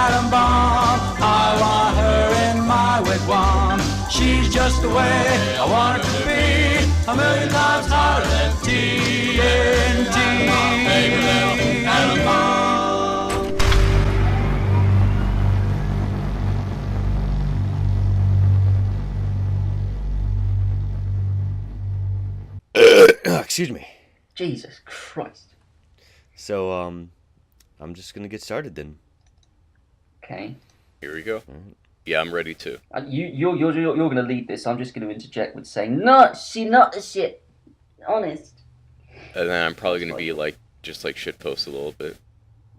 atom bomb. I want her in my wigwam. She's just the way I want her to be, a million times hotter than TNT. Baby, little atom bomb. Excuse me. Jesus Christ. So, I'm just gonna get started then. Okay. Here we go. Yeah, I'm ready to. You're going to lead this. I'm just going to interject with saying, no, she not the shit. Honest. And then I'm probably gonna be like, just like shitpost a little bit.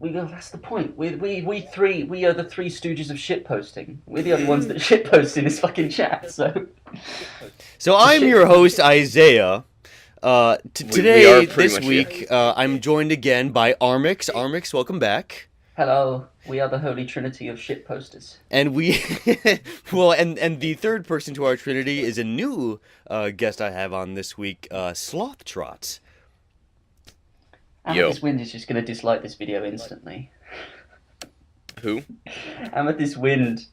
That's the point. We are the three stooges of shitposting. We're the only ones that shitpost in this fucking chat. So I'm your host Isaiah. Today, this week, yeah. I'm joined again by Armix. Armix, welcome back. Hello. We are the holy trinity of shitposters. And we, and the third person to our trinity is a new guest I have on this week, Sloth Trot. Amethyst Wind is just going to dislike this video instantly. Who? Amethyst Wind.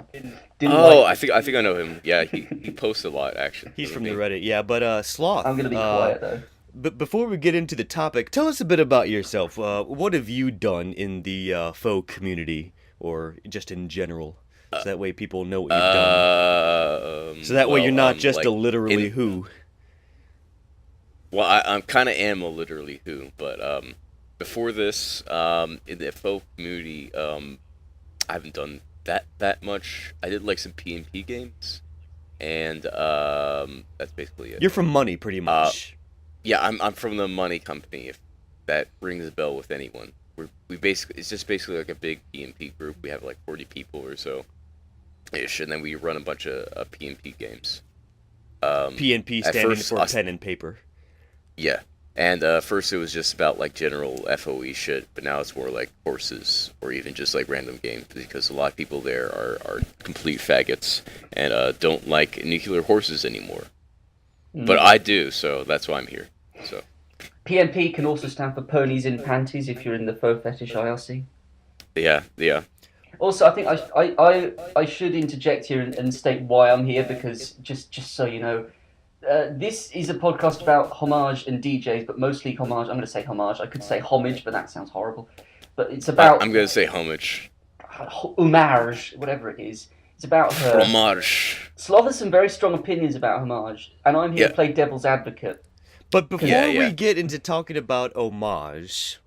I think I know him. Yeah, he posts a lot, actually. He's from the Reddit, yeah, but Sloth. I'm going to be quiet, though. But before we get into the topic, tell us a bit about yourself. What have you done in the FoE community, or just in general? So that way people know what you've done. So that way you're not just like, a literally who. Well, I'm kind of am a literally who, but before this, in the FoE community, I haven't done that much. I did like some PnP games, and that's basically it. You're from Money, pretty much. Yeah, I'm from the Money company. If that rings a bell with anyone, it's just basically like a big PnP group. We have like 40 people or so, ish, and then we run a bunch of PnP games. PnP standing for pen and paper. Yeah. And first it was just about like general FoE shit, but now it's more like horses or even just like random games, because a lot of people there are complete faggots and don't like nuclear horses anymore. But I do, so that's why I'm here. So PnP can also stand for ponies in panties if you're in the faux fetish IRC. Yeah. Also, I think I should interject here and state why I'm here, because just so you know, this is a podcast about Homage and DJs, but mostly Homage. I'm going to say Homage. I could say Homage, but that sounds horrible. But it's about... I'm going to say Homage. Homage, whatever it is. It's about her. Homage. Sloth has some very strong opinions about Homage, and I'm here to play devil's advocate. But before we get into talking about Homage,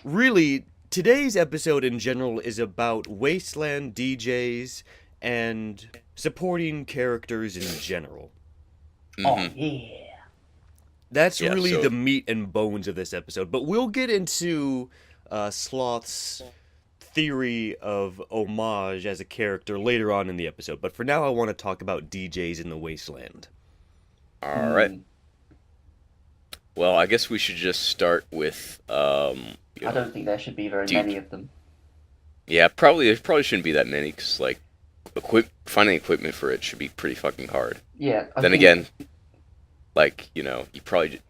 really, today's episode in general is about Wasteland DJs and supporting characters in general. Oh, yeah. That's really the meat and bones of this episode. But we'll get into Sloth's theory of Homage as a character later on in the episode. But for now, I want to talk about DJs in the Wasteland. All right. Well, I guess we should just start with... I don't think there should be very many of them. Yeah, there probably shouldn't be that many, because, like, finding equipment for it should be pretty fucking hard. Yeah. I think... like, you know,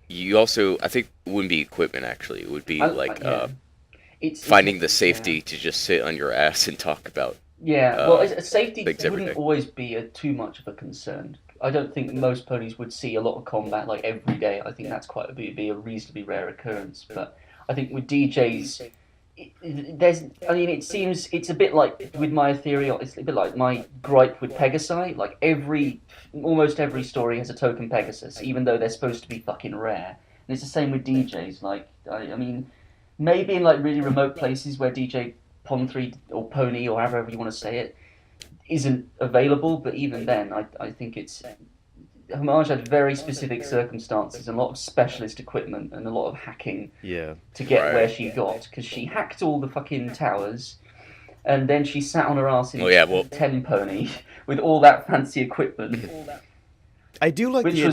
you also, I think it wouldn't be equipment, actually. It would be, it's finding the safety to just sit on your ass and talk about. Yeah, well, safety wouldn't always be too much of a concern. I don't think most ponies would see a lot of combat, like, every day. I think that's be a reasonably rare occurrence. But I think with DJs... it seems it's a bit like with my theory. It's a bit like my gripe with Pegasi. Like almost every story has a token Pegasus, even though they're supposed to be fucking rare. And it's the same with DJs. Like I mean, maybe in like really remote places where DJ Pon3 or Pony or however you want to say it isn't available. But even then, I think it's. Homage had very specific circumstances, and a lot of specialist equipment, and a lot of hacking to get where she got, because she hacked all the fucking towers, and then she sat on her ass in 10 pony with all that fancy equipment. I do like the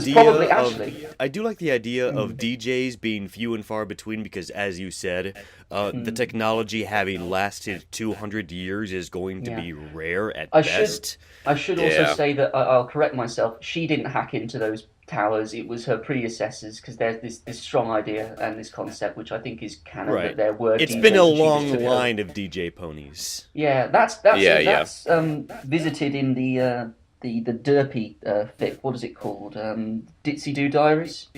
idea of DJs being few and far between, because, as you said, the technology having lasted 200 years is going to be rare at best. I should also say that I'll correct myself. She didn't hack into those towers. It was her predecessors, because there's this strong idea and this concept, which I think is canon, that there were. It's DJs been a and she just long took it line of DJ ponies. Yeah, that's visited in the derpy fic. What is it called? Ditsy Doo Diaries.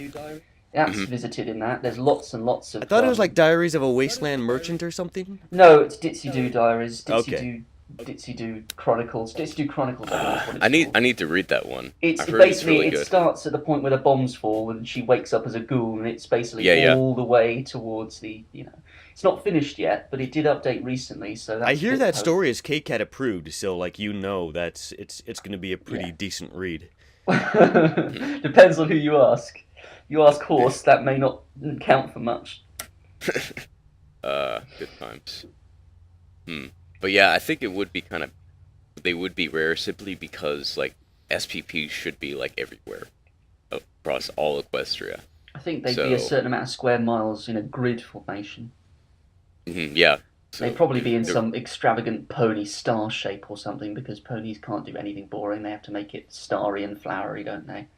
That's visited in that. There's lots and lots of. I thought it was like Diaries of a Wasteland Merchant or something. No, it's Ditsy Doo Diaries. Ditsy Doo Chronicles. Ditsy Doo Chronicles. I need to read that one. It's basically really it starts at the point where the bombs fall and she wakes up as a ghoul, and it's basically all the way towards the It's not finished yet, but it did update recently, so that's I hear that story is KCAT approved, so like that's it's going to be a pretty decent read. Depends on who you ask. You ask Horse, that may not count for much. Good times. But yeah, I think it would be they would be rare simply because like SPP should be like everywhere across all Equestria. I think they'd be a certain amount of square miles in a grid formation. Yeah. So they'd probably be in some extravagant pony star shape or something, because ponies can't do anything boring. They have to make it starry and flowery, don't they?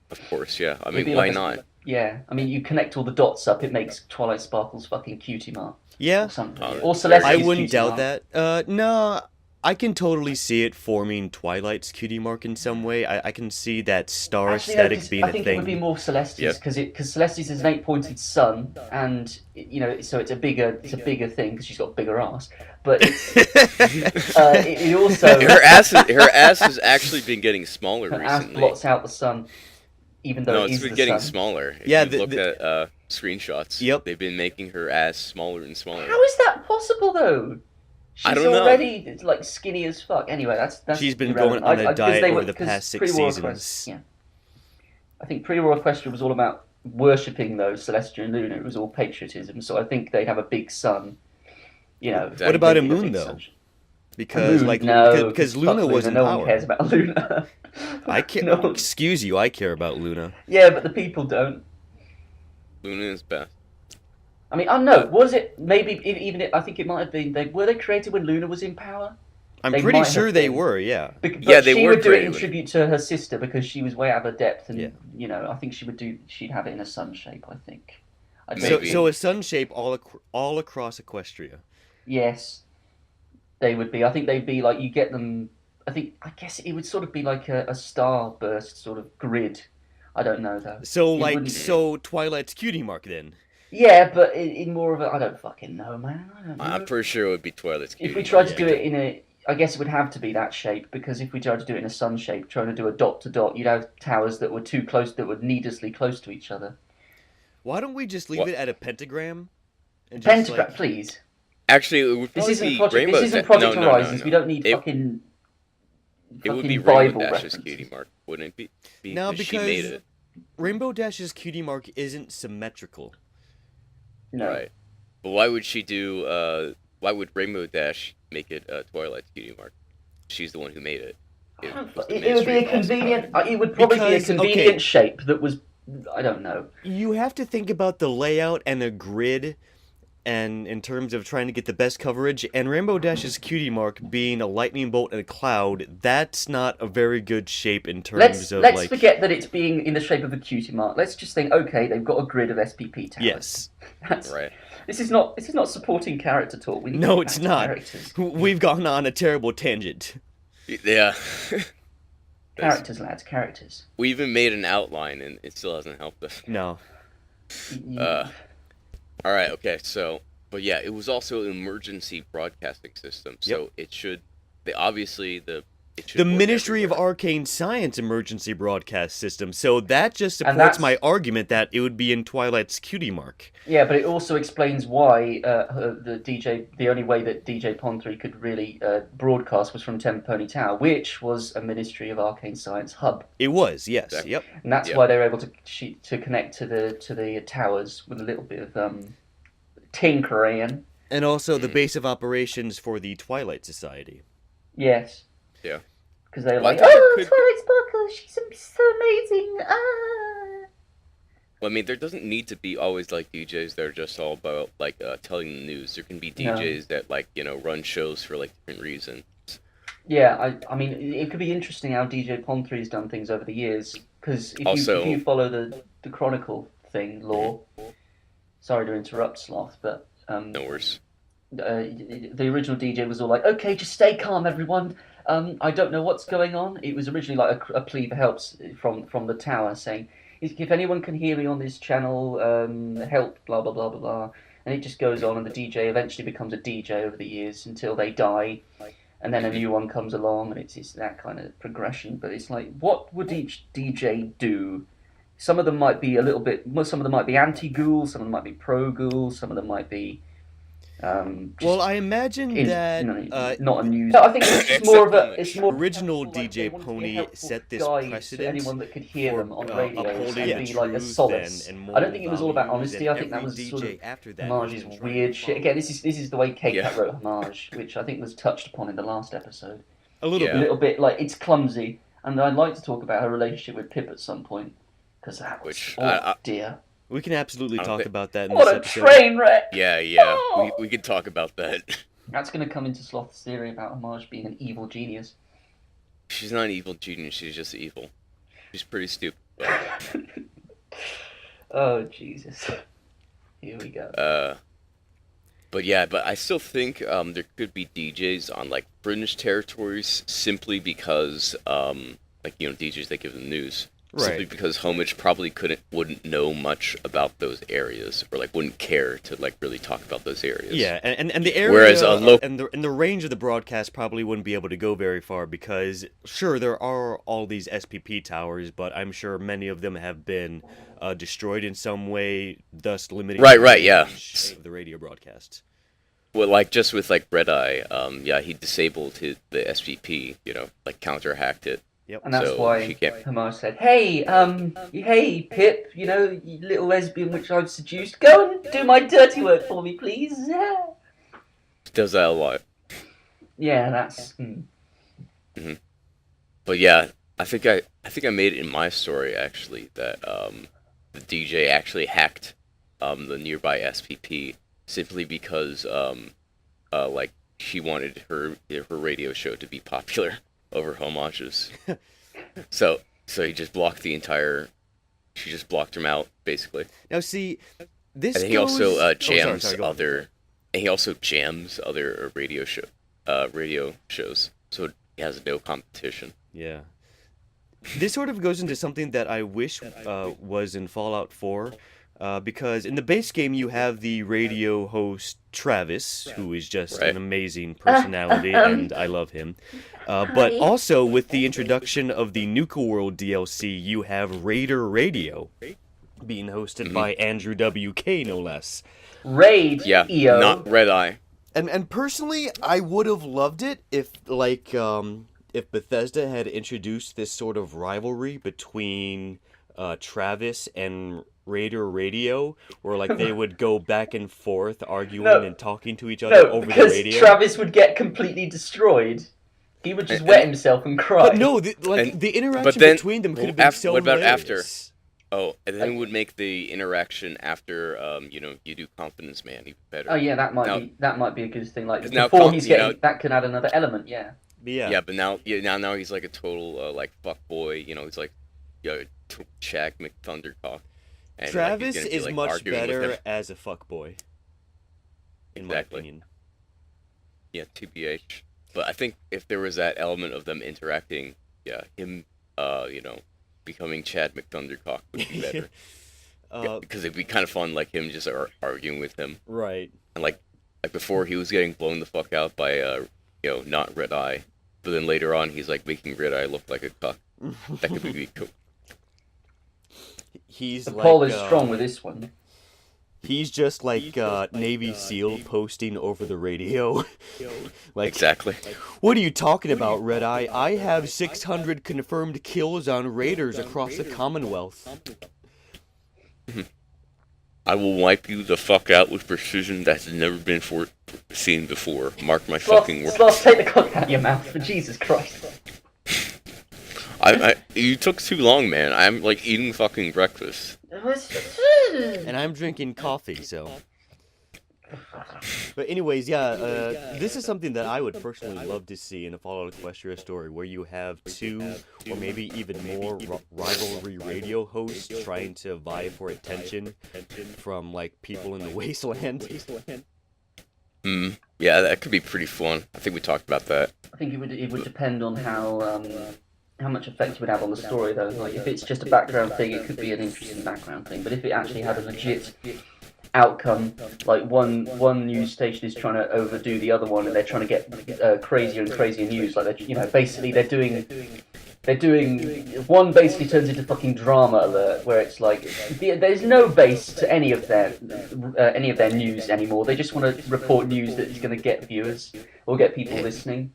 Of course, yeah. I mean, why not? Yeah, I mean, you connect all the dots up, it makes Twilight Sparkle's fucking cutie mark. Yeah. Or something. Or Celeste's I wouldn't doubt mark. that. No, I can totally see it forming Twilight's cutie mark in some way. I can see that star aesthetic being a thing. I think it would be more Celeste's, because Celeste's is an 8-pointed sun, and so it's a bigger thing because she's got a bigger ass. But it also her ass has actually been getting smaller recently. Ass blots out the sun, even though it's been getting smaller. If you look at screenshots. Yep, they've been making her ass smaller and smaller. How is that possible though? I don't know. Already like skinny as fuck. Anyway, that's she's been going on a diet over the past 6 seasons. I think pre-War Equestria was all about worshipping those Celestia and Luna. It was all patriotism. So I think they'd have a big sun. What about a moon though? Because because Luna was in power. No one cares about Luna. I care. No. Excuse you, I care about Luna. Yeah, but the people don't. Luna is best. I mean, I don't know. Was it maybe even? I think it might have been. Were they created when Luna was in power? I'm pretty sure they were. Yeah. But they she were would do it in tribute to her sister, because she was way out of her depth, and I think she'd have it in a sun shape. I think. So a sun shape all across Equestria. Yes, they would be. I think they'd be like, you get them. I guess it would sort of be like a starburst sort of grid. I don't know though. So Twilight's cutie mark then. Yeah, but in more of a, I don't fucking know, man. I don't know. I'm pretty sure it would be Twilight's cutie. If we tried to do it in a, I guess it would have to be that shape, because if we tried to do it in a sun shape, trying to do a dot to dot, you'd have towers that were too close, that were needlessly close to each other. Why don't we just leave it at a pentagram? And just pentagram, please. Actually, it would probably be Rainbow. This isn't Project Horizons. We don't need fucking. It would be Rainbow Dash's cutie mark, wouldn't it be? No, because she made it. Rainbow Dash's cutie mark isn't symmetrical. No. Right. But why would she do? Why would Rainbow Dash make it Twilight's cutie mark? She's the one who made it. It would be a convenient. It would probably be a convenient shape that was. I don't know. You have to think about the layout and the grid, and in terms of trying to get the best coverage. And Rainbow Dash's cutie mark being a lightning bolt and a cloud, that's not a very good shape in terms of. Let's forget that it's being in the shape of a cutie mark. Let's just think, okay, they've got a grid of SPP towers. Yes. That's right. This is not supporting character talk. No, it's not. Characters. We've gone on a terrible tangent. Yeah. Characters, lads, characters. We even made an outline, and it still hasn't helped us. No. All right. Okay. So, but yeah, it was also an emergency broadcasting system. So it should. The Ministry of Arcane Science emergency broadcast system. So that just supports my argument that it would be in Twilight's cutie mark. Yeah, but it also explains why the only way that DJ Pon3 could really broadcast was from Pony Tower, which was a Ministry of Arcane Science hub. It was, yes. Exactly. Yep. And that's why they were able to connect to the towers with a little bit of tinkering. And also the base of operations for the Twilight Society. Yes. Yeah. Because they're like, Twilight Sparkle, she's so amazing. Well, I mean, there doesn't need to be always like DJs that are just all about like telling the news. There can be DJs that like run shows for like different reasons. Yeah, I mean, it could be interesting how DJ Pon3's done things over the years. Because Also- if you follow the Chronicle thing, lore, sorry to interrupt, Sloth, but No worries. the original DJ was all like, okay, just stay calm, everyone. I don't know what's going on. It was originally like a plea for help from the tower saying, if anyone can hear me on this channel, help, blah, blah, blah, blah, blah. And it just goes on, and the DJ eventually becomes a DJ over the years until they die. And then a new one comes along, and it's that kind of progression. But it's like, what would each DJ do? Some of them might be some of them might be anti-ghoul, some of them might be pro-ghoul, some of them might be... well, I imagine that not a news. I think it's just more of a. It's more original like DJ they want to be a Pony helpful set this guide to precedent anyone that could hear for them on radio upholding and be like a truth solace. and I don't think it was all about moral honesty. values, I think that and was every sort of DJ after that Homage's was trying to weird shit. follow. Again, this is the way K-Cat Yeah. wrote Homage, which I think was touched upon in the last episode. A little Yeah. A bit. little bit like it's clumsy, and I'd like to talk about her relationship with Pip at some point because that was dear. We can absolutely I don't talk think- about that in What this a episode. train wreck! Yeah. Oh! We could talk about that. That's going to come into Sloth's theory about Homage being an evil genius. She's not an evil genius. She's just evil. She's pretty stupid. Oh, Jesus. Here we go. But I still think there could be DJs on like fringe territories simply because DJs that give the news. Simply Right. because Homage probably wouldn't know much about those areas, or like wouldn't care to like really talk about those areas. Yeah, and the area Whereas and the range of the broadcast probably wouldn't be able to go very far because sure there are all these SPP towers, but I'm sure many of them have been destroyed in some way, thus limiting Right, yeah. range of the radio broadcasts. Well, like just with like Red Eye, he disabled the SPP, like counter-hacked it. Yep. And that's So why she can't- Homage said, hey, Pip, you little lesbian which I've seduced, go and do my dirty work for me, please. Does that a lot. Yeah, that's... But yeah, I think I made it in my story actually that the DJ actually hacked the nearby SPP simply because like she wanted her radio show to be popular over Homage's. so he just blocked she just blocked him out basically. Now see, this And he also goes... jams other radio shows. So he has no competition. Yeah. This sort of goes into something that I wish was in Fallout 4, because in the base game you have the radio host Travis, who is just an amazing personality, and I love him. But also, with the introduction of the Nuka World DLC, you have Raider Radio, being hosted by Andrew WK, no less. Raid, Yeah, EO. not Red Eye. And personally, I would have loved it if if Bethesda had introduced this sort of rivalry between Travis and Raider Radio, where like they would go back and forth arguing and talking to each other over the because radio. Travis would get completely destroyed. He would just wet himself and cry. But no, the interaction then- between them could have been so what about hilarious. Oh, and then it would make the interaction after you do Confidence Man even better. Oh yeah, that might be a good thing. Like now before he's getting that could add another element. Yeah. Yeah. But now he's like a total like fuck boy. He's like Shaq McThundercock. And, Travis like, he's is gonna be, like, much arguing with better him. as a fuckboy. In my Exactly. opinion. Yeah, TBH. But I think if there was that element of them interacting, him, becoming Chad McThundercock would be better. Because it'd be kind of fun, like him just arguing with him. Right. And like before, he was getting blown the fuck out by not Red Eye, but then later on, he's like making Red Eye look like a cuck. That could be cool. He's The like, poll is strong with this one. He's just like Navy SEAL posting over the radio. Like, Exactly. what are you talking about, Red Eye? I have 600 confirmed kills on raiders across the Commonwealth. I will wipe you the fuck out with precision that's never been seen before. Mark my fucking words. Sloth, take the cock out of your mouth, for Jesus Christ. You took too long, man. I'm like eating fucking breakfast. And I'm drinking coffee, so... But anyways, this is something that I would personally love to see in a Fallout Equestria story, where you have two or maybe even more rivalry radio hosts trying to vie for attention from like people in the Wasteland. Yeah, that could be pretty fun. I think we talked about that. I think it would depend on how much effect it would have on the story, though. Like, if it's just a background thing, it could be an interesting background thing. But if it actually had a legit outcome, like one news station is trying to overdo the other one, and they're trying to get crazier and crazier news, like they're doing one basically turns into fucking drama alert, where it's like there's no base to any of their news anymore. They just want to report news that is going to get viewers or get people listening.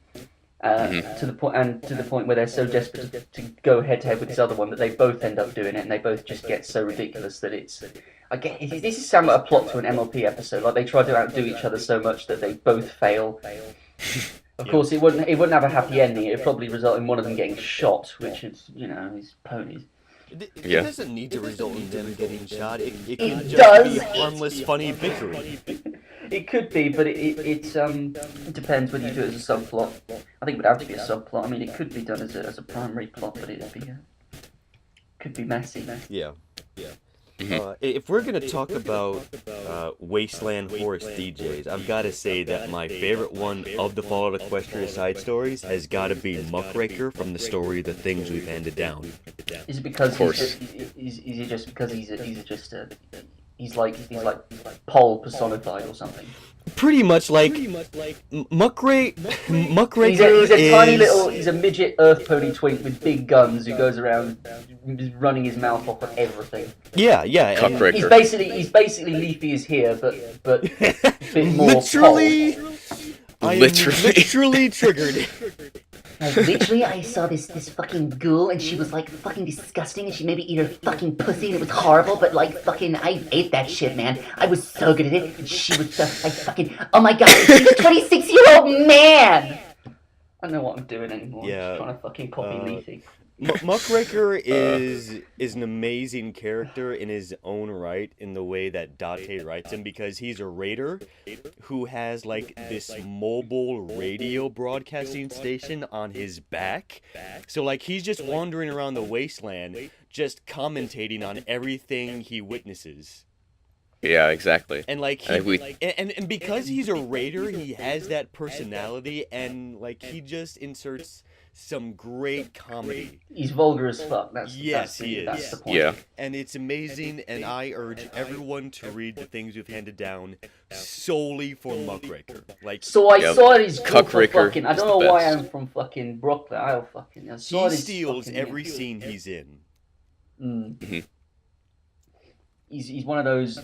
To the point where they're so desperate to go head to head with this other one that they both end up doing it, and they both just get so ridiculous that it's. I guess this is sound like a plot to an MLP episode. Like, they try to outdo each other so much that they both fail. Of course, it wouldn't have a happy ending. It would probably result in one of them getting shot, which is, is ponies. It doesn't need to result in them getting shot. It can just does. be harmless, funny bickering. It could be, but it depends whether you do it as a subplot. I think it would have to be a subplot. I mean, it could be done as a primary plot, but could be messy. Yeah. If we're gonna talk about Wasteland Forest DJs, I've got to say that my favorite one of the Fallout Equestria side stories has got to be Muckraker from the story The Things We've Handed Down. Is it because is it just because he's like Pole personified or something? Pretty much like Muckraker. He's a midget earth pony twink with big guns who goes around running his mouth off at everything. Yeah. Muckraker. He's basically Leafy is here, but a bit more. Literally, I am literally triggered. I saw this fucking ghoul, and she was like fucking disgusting, and she made me eat her fucking pussy, and it was horrible, but like fucking, I ate that shit, man. I was so good at it, and she was just like fucking, oh my god, she's a 26-year-old man! I don't know what I'm doing anymore. I'm just trying to fucking copy Leafy. Muckraker is an amazing character in his own right, in the way that Date writes him, because he's a raider who has like this mobile radio broadcasting station on his back. So like he's just wandering around the wasteland, just commentating on everything he witnesses. Yeah, exactly. And like and because he's a raider, he has that personality, and like he just inserts some great comedy. He's vulgar as fuck. He is. That's the point. Yeah. And it's amazing, and I urge everyone to read The Things We've Handed Down solely for Muckraker. Like, so I saw his Cuckraker. fucking. I don't know why I'm from fucking Brooklyn. I saw he this steals fucking every scene he's in. He's one of those,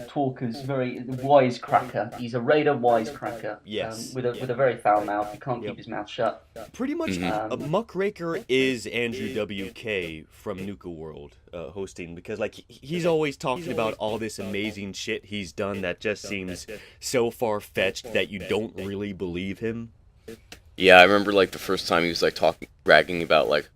talkers, very wisecracker. He's a raider wisecracker. Yes. With a very foul mouth. He can't keep his mouth shut. Pretty much, Muckraker is Andrew WK from Nuka World hosting, because like he's always talking about all this amazing shit he's done that just seems so far-fetched that you don't really believe him. Yeah, I remember like the first time he was like bragging about like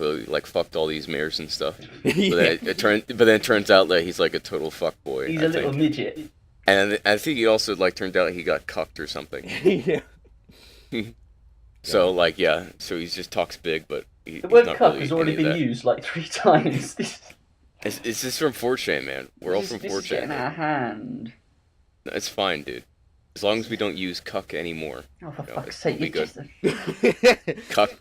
fucked all these mares and stuff. But then it turns out that he's like a total fuckboy. He's a little midget. And I think he also like turned out he got cucked or something. Yeah. So so he just talks big, but The word not cuck really has already any of been that. used like 3 times. It's just from 4chan, man. We're all from This is getting 4chan. out of hand. It's fine, dude. As long as we don't use cuck anymore. Oh, for No, fuck's it's sake! be You good. just. Cuck.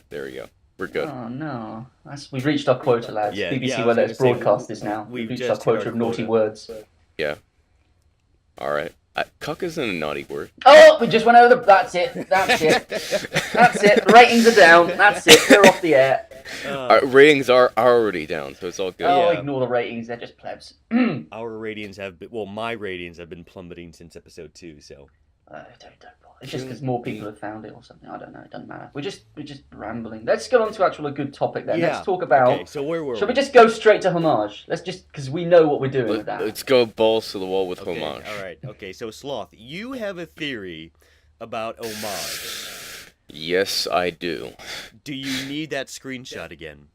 There you go. We're good. Oh no! We've reached our quota, lads. Yeah, BBC I won't was let us gonna say, broadcast this now. we've We've reached just our hit quota our of naughty quota. words. Yeah. All right. Cuck isn't a naughty word. Oh, we just went over the. That's it. That's it. That's it. The ratings are down. That's it. We're off the air. Our ratings are already down, so it's all good. Oh, Yeah. ignore the ratings. They're just plebs. Our ratings have been, my ratings have been plummeting since episode 2, so. Don't bother. It's just because more people have found it or something. I don't know. It doesn't matter. We're just rambling. Let's get on to a good topic then. Yeah. Let's talk about. Okay, so where were Shall we just go straight to Homage? Let's just, because we know what we're doing with that. Let's go balls to the wall with Okay, Homage. alright, okay, so Sloth, you have a theory about Homage. Yes, I do. Do you need that screenshot again?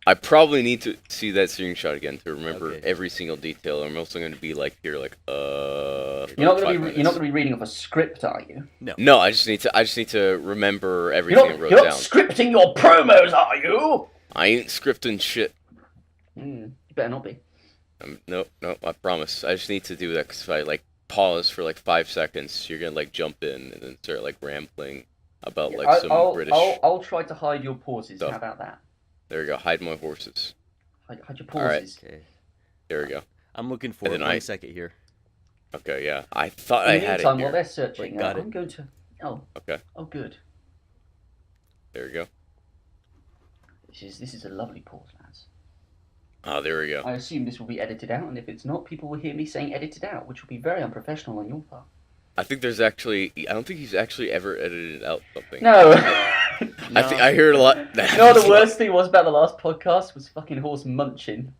I probably need to see that screenshot again to remember every single detail. I'm also going to be like here, like You're not going to be reading off a script, are you? No. No, I just need to remember everything I wrote down. You're not scripting your promos, are you? I ain't scripting shit. You better not be. No, I promise. I just need to do that because if I like pause for like 5 seconds, you're gonna like jump in and then start like rambling about like some British. I'll try to hide your pauses. Stuff. How about that? There you go. Hide my horses. Hide your pauses. All right. Okay. There we go. I'm looking for it. 1 second here. Okay, yeah. I thought I had it here. While they're searching, I'm going to. Oh. Okay. Oh, good. There we go. This is a lovely pause, lads. Oh, there we go. I assume this will be edited out, and if it's not, people will hear me saying edited out, which will be very unprofessional on your part. I think there's actually. I don't think he's actually ever edited out something. No. No. I heard a lot. You know what the worst thing was about the last podcast was fucking horse munching.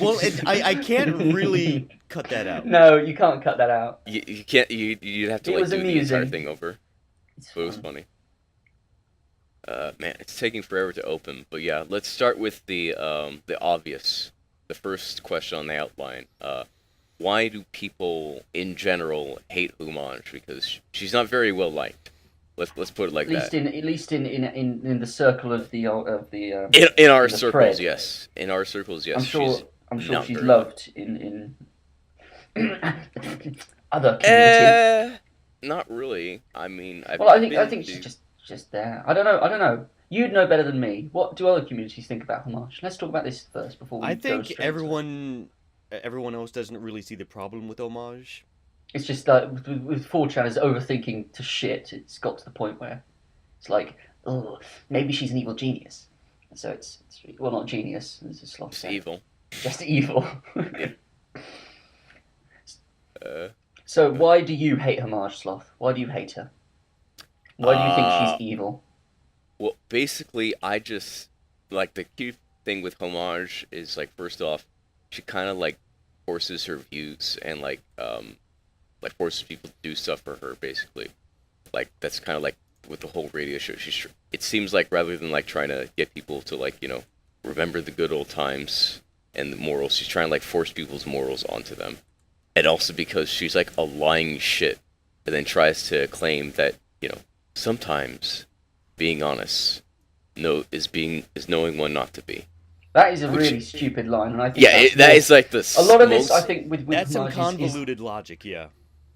Well, I can't really cut that out. No, you can't cut that out. You can't. You'd have to like do the entire thing over. It was funny. Man, it's taking forever to open. But yeah, let's start with the obvious. The first question on the outline. Why do people in general hate Homage? Because she's not very well liked. Let's put it like that. At least in the circle of the in our circles, thread. Yes. In our circles, yes. I'm sure she's loved in other communities. Not really. I mean, I think she's just there. I don't know. You'd know better than me. What do other communities think about Homage? Let's talk about this first before we. I think everyone else doesn't really see the problem with Homage. It's just like with 4chan is overthinking to shit. It's got to the point where it's like, oh, maybe she's an evil genius. So it's well, not genius. It's just like evil. Just evil. So why do you hate Homage, Sloth? Why do you hate her? Why do you think she's evil? Well, basically, I just like the cute thing with Homage is like first off, she kind of like forces her views and like forces people to do stuff for her. Basically, like that's kind of like with the whole radio show. It seems like rather than like trying to get people to like remember the good old times and the morals, she's trying to like force people's morals onto them. And also because she's like a lying shit, and then tries to claim that sometimes being honest is knowing when not to be. That is a really stupid line, and I think that is like the a lot of this. I think with that's some convoluted logic, yeah.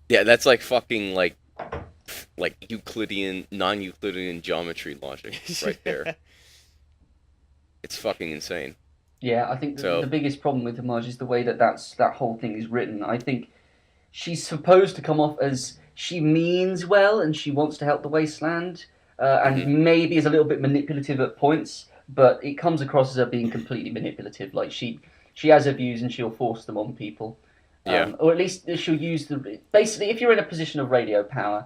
Yeah, that's like fucking like non-Euclidean geometry logic right there. It's fucking insane. Yeah, I think the biggest problem with Homage is the way that whole thing is written. I think she's supposed to come off as she means well and she wants to help the Wasteland, and maybe is a little bit manipulative at points, but it comes across as her being completely manipulative. Like she has her views and she'll force them on people. Or at least she'll use basically, if you're in a position of radio power,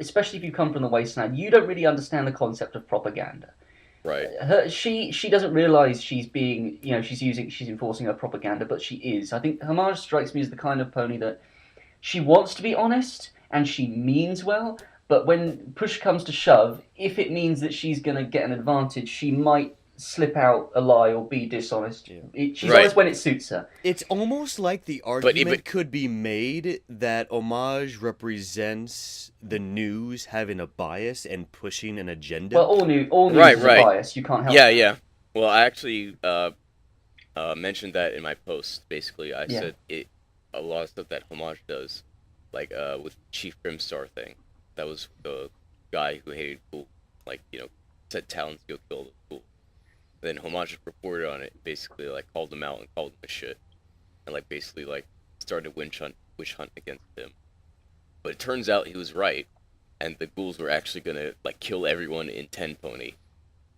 especially if you come from the Wasteland, you don't really understand the concept of propaganda. Right. She doesn't realize she's being, she's enforcing her propaganda, but she is. I think Homage strikes me as the kind of pony that she wants to be honest and she means well, but when push comes to shove, if it means that she's going to get an advantage, she might slip out a lie or be dishonest. Yeah. She's honest when it suits her. It's almost like the argument could be made that Homage represents the news having a bias and pushing an agenda. Well, all news is a bias. You can't help it. Yeah. Well, I actually mentioned that in my post. Basically, I said a lot of stuff that Homage does, like with Chief Grimstar thing. That was the guy who hated Pool, said Talon's go kill the Pool. Then Homage reported on it, basically called him out and called him a shit, and basically started a witch hunt against him. But it turns out he was right, and the ghouls were actually gonna kill everyone in 10 Pony.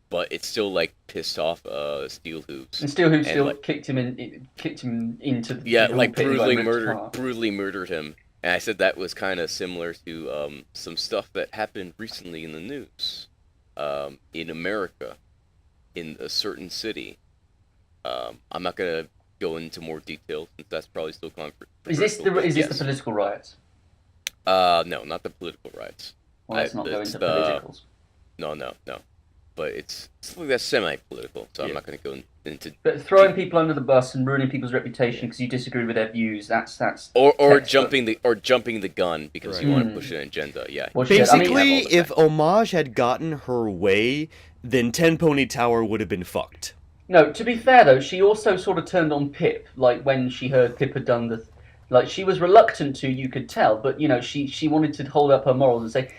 But it still pissed off Steel Hooves. And Steel Hooves still kicked him into the brutally murdered him. And I said that was kind of similar to some stuff that happened recently in the news in America. In a certain city. I'm not going to go into more detail since that's probably still controversial. Is this the political riots? No, not the political riots. Well, let's not go into politicals. No. but it's something that's semi-political, so I'm not going to go into. But throwing people under the bus and ruining people's reputation because you disagree with their views, that's or jumping the gun because you want to push an agenda. Yeah. Well, basically, if Homage had gotten her way, then Ten Pony Tower would have been fucked. No, to be fair though, she also sort of turned on Pip, like when she heard Pip had done the, like she was reluctant to, you could tell, but you know she wanted to hold up her morals and say,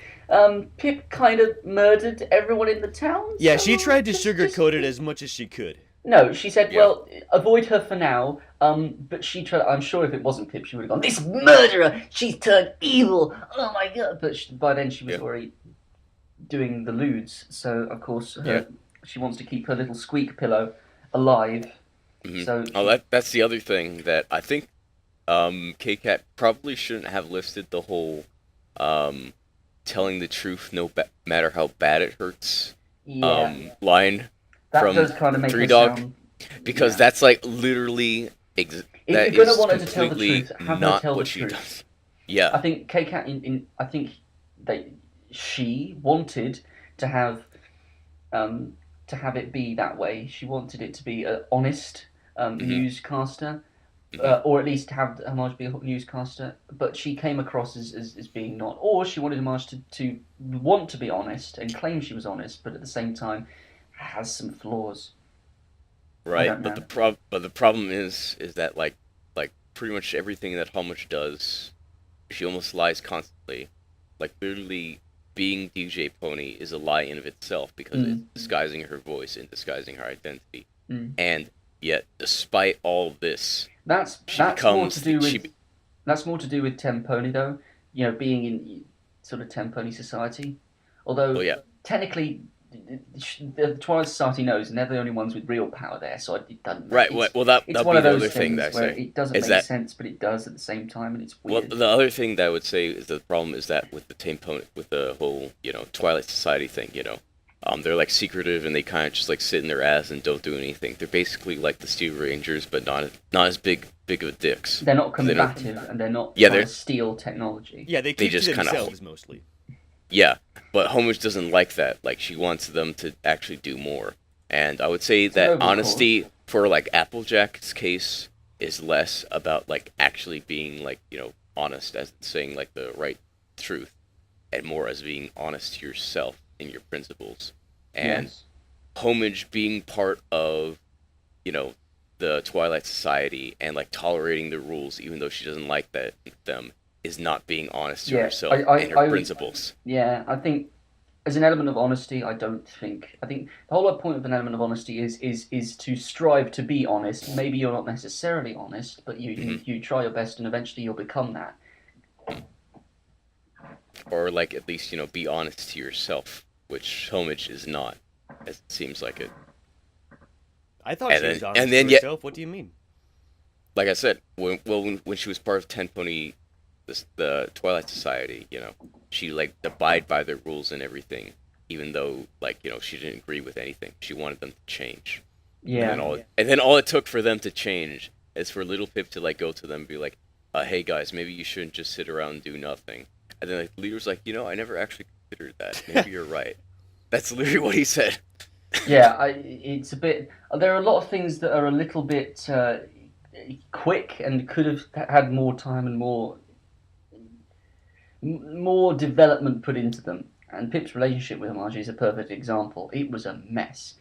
Pip kind of murdered everyone in the town. Yeah, so she tried to sugarcoat it as much as she could. No, she said, well, avoid her for now, but she tried, I'm sure if it wasn't Pip, she would have gone, this murderer, she's turned evil, oh my god, but by then she was already doing the lewds, so of course she wants to keep her little squeak pillow alive. Mm-hmm. So that's the other thing that I think K-Cat probably shouldn't have listed the whole telling the truth no matter how bad it hurts line that from does kind of make Three her Dog sound, because that's like literally if that you're gonna is want her to tell the completely truth, have her not tell the what she truth. does. Yeah, I think K-Cat I think she wanted to have it be that way. She wanted it to be an honest newscaster, or at least have Homage be a newscaster. But she came across as being not, or she wanted Homage to want to be honest and claim she was honest, but at the same time has some flaws. right. But the problem is that like pretty much everything that Homage does, she almost lies constantly. Like literally, being DJ Pony is a lie in of itself because it's disguising her voice and disguising her identity. And yet, despite all this, that's more to do with Ten Pony though. You know, being in sort of Ten Pony society. Although technically, the Twilight Society knows, and they're the only ones with real power there. So it doesn't. Right. Well, that'd be the other thing that I say. It doesn't make sense, but it does at the same time, and it's weird. Well, the other thing that I would say is the problem is that with the Ten Pony, with the whole Twilight Society thing, they're like secretive and they kind of just like sit in their ass and don't do anything. They're basically like the Steel Rangers, but not as big of dicks. They're not combative and they're not trying to steal technology. Yeah, they keep just to themselves mostly. Yeah, but Homage doesn't like that. Like she wants them to actually do more. And I would say that honesty for like Applejack's case is less about like actually being like honest as saying like the right truth, and more as being honest to yourself in your principles. And Homage being part of the Twilight Society and like tolerating the rules even though she doesn't like them is not being honest to herself and her principles. Yeah, I think as an element of honesty, I think the whole point of an element of honesty is to strive to be honest. Maybe you're not necessarily honest, but you try your best and eventually you'll become that. Or like at least be honest to yourself, which Homage is not, as it seems like it. I thought she was honest to herself. What do you mean? Like I said, when she was part of Ten Pony, the Twilight Society, she like abide by their rules and everything, even though like she didn't agree with anything. She wanted them to change. Yeah. And then all it took for them to change is for Little Pip to like go to them and be like, "Hey guys, maybe you shouldn't just sit around and do nothing." And then like the leader's like, I never actually considered that. Maybe you're right. That's literally what he said. Yeah, it's a bit. There are a lot of things that are a little bit quick and could have had more time and more development put into them. And Pip's relationship with Homage is a perfect example. It was a mess.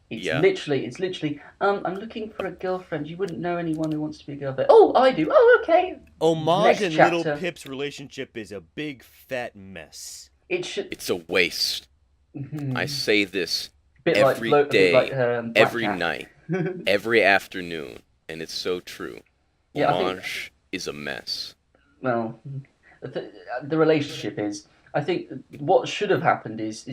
It's literally. I'm looking for a girlfriend. You wouldn't know anyone who wants to be a girlfriend. Oh, I do. Oh, okay. Homage and Little Pip's relationship is a big fat mess. It's a waste. I say this every day, every night, every afternoon, and it's so true. Homage is a mess. Well, the relationship is. I think what should have happened is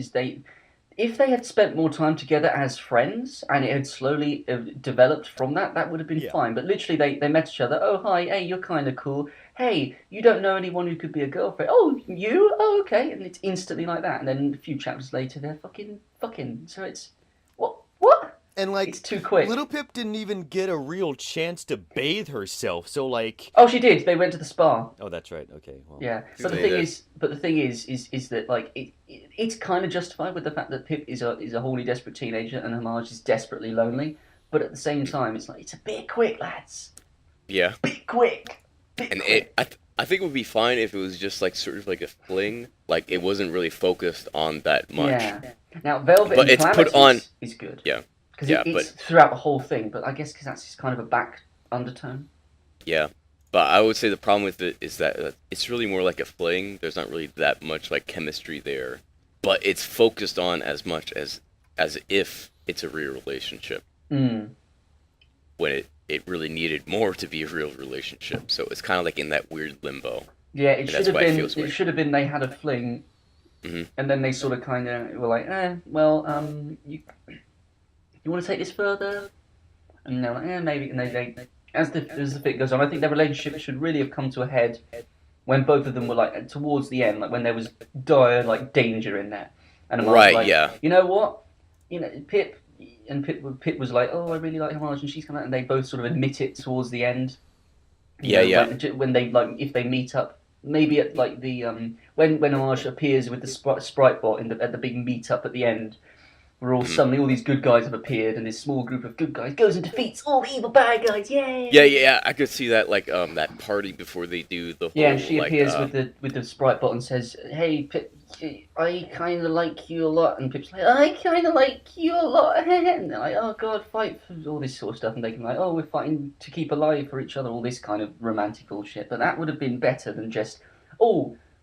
if they had spent more time together as friends and it had slowly developed from that would have been fine. But literally, they met each other. Oh, hi, hey, you're kind of cool. Hey, you don't know anyone who could be a girlfriend. Oh, you? Oh, okay. And it's instantly like that. And then a few chapters later, they're fucking. So it's what? And like, it's too quick. Little Pip didn't even get a real chance to bathe herself. So like, Oh, she did. They went to the spa. oh, that's right. Okay. Well, Yeah, but the thing is that like it's kind of justified with the fact that Pip is a wholly desperate teenager and Homage is desperately lonely. But at the same time, it's like it's a bit quick, lads. Yeah. Bit quick. I think it would be fine if it was just like sort of like a fling, like it wasn't really focused on that much. Yeah. Now Velvet But and it's put on. is good. Yeah. Because Yeah, it's throughout the whole thing, but I guess because that's just kind of a back undertone. Yeah, but I would say the problem with it is that it's really more like a fling. There's not really that much like chemistry there, but it's focused on as much as if it's a real relationship. Mm. When it really needed more to be a real relationship. So it's kind of like in that weird limbo. Yeah, it should have been. It should have been they had a fling, and then they sort of kind of were like, you want to take this further? And they're like, maybe. And they as the bit goes on, I think their relationship should really have come to a head when both of them were like towards the end, like when there was dire like danger in there. And Homage was like, yeah. You know what? You know, Pip was like, oh, I really like Homage, and she's coming out, and they both sort of admit it towards the end. When they like, if they meet up, maybe at like the when Homage appears with the sprite bot at the big meet-up at the end. Where suddenly all these good guys have appeared, and this small group of good guys goes and defeats all the evil bad guys. Yay! Yeah. I could see that like that party before they do the whole. Yeah, and she appears with the sprite bot and says, "Hey, Pip, I kind of like you a lot." And Pip's like, "I kind of like you a lot." And they're like, "Oh God, fight for all this sort of stuff." And they can like, "Oh, we're fighting to keep alive for each other." All this kind of romantic bullshit. But that would have been better than just,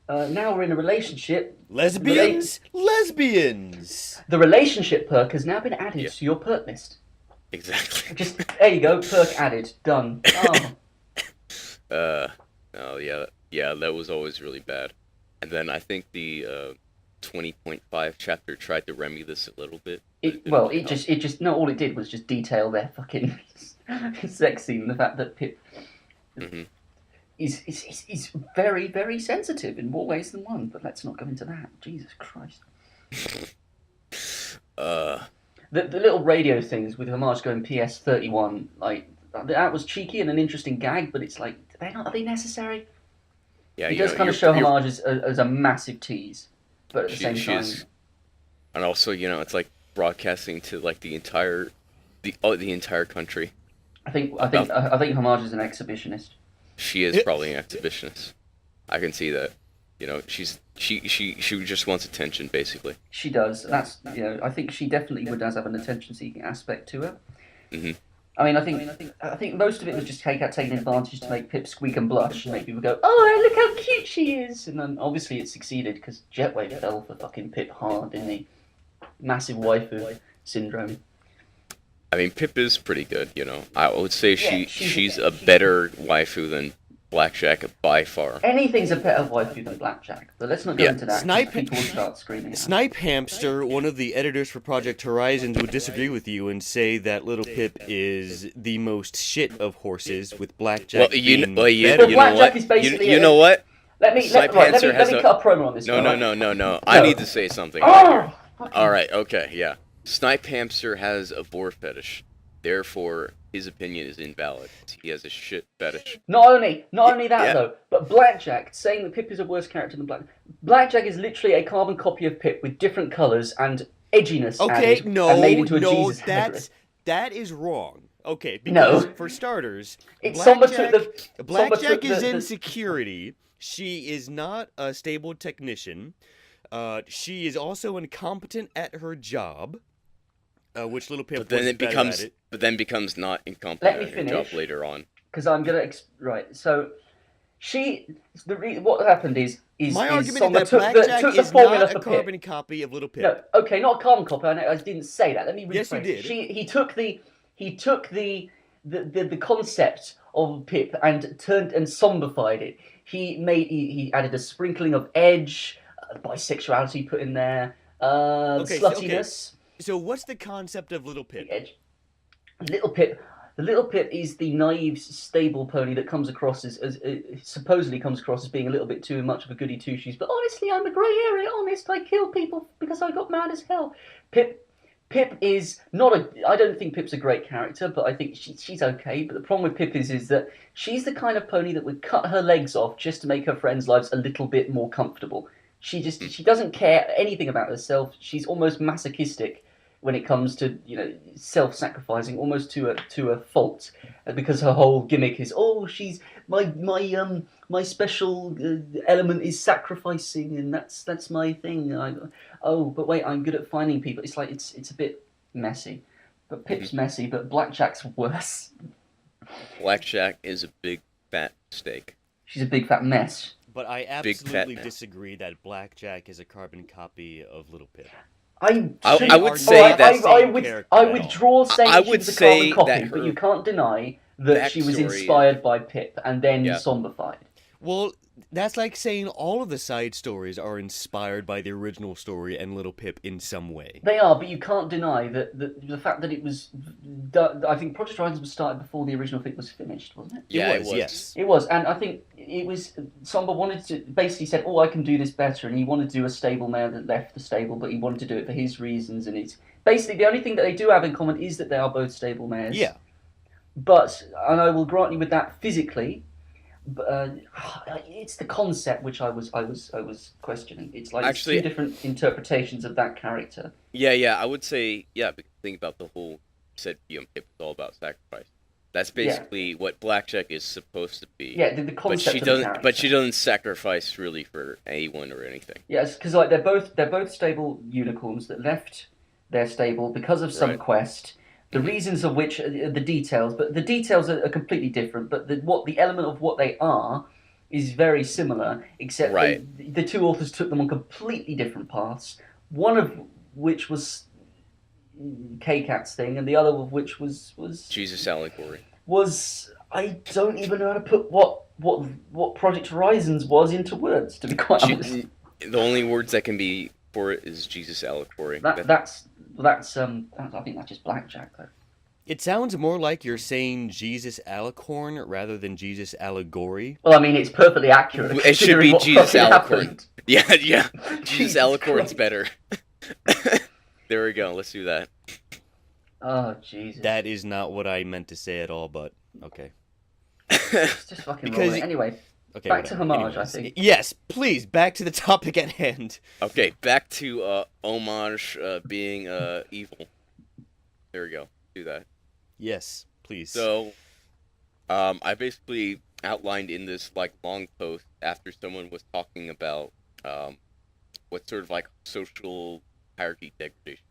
now we're in a relationship. Lesbians. The relationship perk has now been added to your perk list. Exactly. Just there you go, perk added, done. Oh. That was always really bad. And then I think the 20.5 chapter tried to remedy this a little bit. All it did was just detail their fucking sex scene. The fact that Pip. Is very, very sensitive in more ways than one, but let's not go into that. Jesus Christ. The little radio things with Homage going PS31, like, that was cheeky and an interesting gag, but it's like, are they necessary? Yeah, it does kind of show Homage as a massive tease, but at the same time... And also, it's like broadcasting to like the entire country. I think Homage is an exhibitionist. She is probably an exhibitionist. I can see that. She just wants attention, basically. She does. That's I think she definitely does have an attention-seeking aspect to her. Mm-hmm. I mean, I think most of it was just taking advantage to make Pip squeak and blush and make people go, "Oh, look how cute she is!" And then obviously it succeeded because Jetwave fell for fucking Pip hard, didn't he? Massive waifu syndrome. I mean, Pip is pretty good, I would say she's a better waifu than Blackjack by far. Anything's a better waifu than Blackjack, but let's not go into that. People will start screaming. Snipe Hamster, one of the editors for Project Horizons, would disagree with you and say that Little Pip is the most shit of horses, with Blackjack being better. Blackjack is basically you know what? Let me cut a promo on this. No. I need to say something. Right all right, okay, yeah. Snipe Hamster has a boar fetish, therefore his opinion is invalid. He has a shit fetish. Not only that though, but Blackjack saying that Pip is a worse character than Blackjack is literally a carbon copy of Pip with different colours and edginess added and made into a Jesus hybrid. That is wrong. Okay, because for starters, Blackjack is insecurity. She is not a stable technician. She is also incompetent at her job, which Little Pip but then becomes not incompetent at her job later on. Because I'm gonna right. So what happened is my argument is that Blackjack is not a carbon copy of Little Pip. No, okay, not a carbon copy. I didn't say that. Let me rephrase. Yes, you did. He took the concept of Pip and turned and zombified it. He added a sprinkling of edge, bisexuality put in there, sluttiness. So what's the concept of Little Pip? Edge. The Little Pip is the naive, stable pony that comes across as supposedly comes across as being a little bit too much of a goody two shoes. But honestly, I'm a grey area. Honest, I kill people because I got mad as hell. Pip Pip is not a. I don't think Pip's a great character, but I think she's okay. But the problem with Pip is that she's the kind of pony that would cut her legs off just to make her friends' lives a little bit more comfortable. She doesn't care anything about herself. She's almost masochistic when it comes to self-sacrificing, almost to a fault, because her whole gimmick is she's my special element is sacrificing, and that's my thing. But wait, I'm good at finding people. It's like it's a bit messy, but Pip's messy, but Blackjack's worse. Blackjack is a big fat steak. She's a big fat mess. But I absolutely disagree that Blackjack is a carbon copy of Little Pip. I would say that I withdraw saying she was a carbon copy, but you can't deny that she was inspired by Pip and then zombified. Well, that's like saying all of the side stories are inspired by the original story and Little Pip in some way. They are, but you can't deny that the fact that it was. I think Project Horizon was started before the original thing was finished, wasn't it? Yeah, it was. Yes, it was, and I think it was. Samba wanted to basically said, "Oh, I can do this better," and he wanted to do a stable male that left the stable, but he wanted to do it for his reasons, and it's basically the only thing that they do have in common is that they are both stable mares. Yeah, but and I will grant you with that physically. It's the concept which I was questioning. It's like actually, two different interpretations of that character. Yeah. I would say but think about the whole said Pip is all about sacrifice. That's basically what Blackjack is supposed to be. Yeah, the concept. But she doesn't sacrifice really for anyone or anything. Yes, because like they're both stable unicorns that left their stable because of some quest. The reasons of which are the details, but the details are completely different. But the element of what they are is very similar, except the two authors took them on completely different paths. One of which was K-Cat's thing, and the other of which was Jesus allegory. I don't even know how to put what Project Horizons was into words. To be quite honest, the only words that can be for it is Jesus allegory. That's I think that's just Blackjack though. It sounds more like you're saying Jesus Alicorn rather than Jesus Allegory. Well, I mean, it's perfectly accurate. It should be Jesus Alicorn. Yeah. Jesus Alicorn's better. There we go. Let's do that. Oh, Jesus. That is not what I meant to say at all, but okay. It's just fucking rolling. Anyway. Okay, back to Homage, anyways, I think. Yes, please, back to the topic at hand. Okay, back to Homage being evil. There we go. Do that. Yes, please. So, I basically outlined in this long post after someone was talking about what sort of social hierarchy degradation,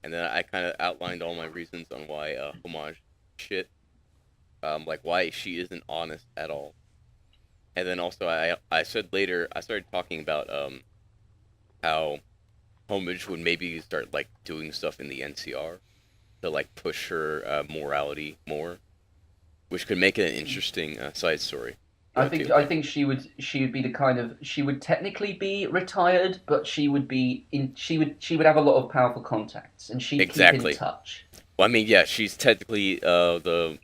and then I kind of outlined all my reasons on why Homage shit. Why she isn't honest at all. And then also I said later, I started talking about how Homage would maybe start doing stuff in the NCR to push her morality more, which could make it an interesting side story. I think she would be the kind of, she would technically be retired, but she would have a lot of powerful contacts, and she'd keep in touch. Well, I mean, yeah, she's technically the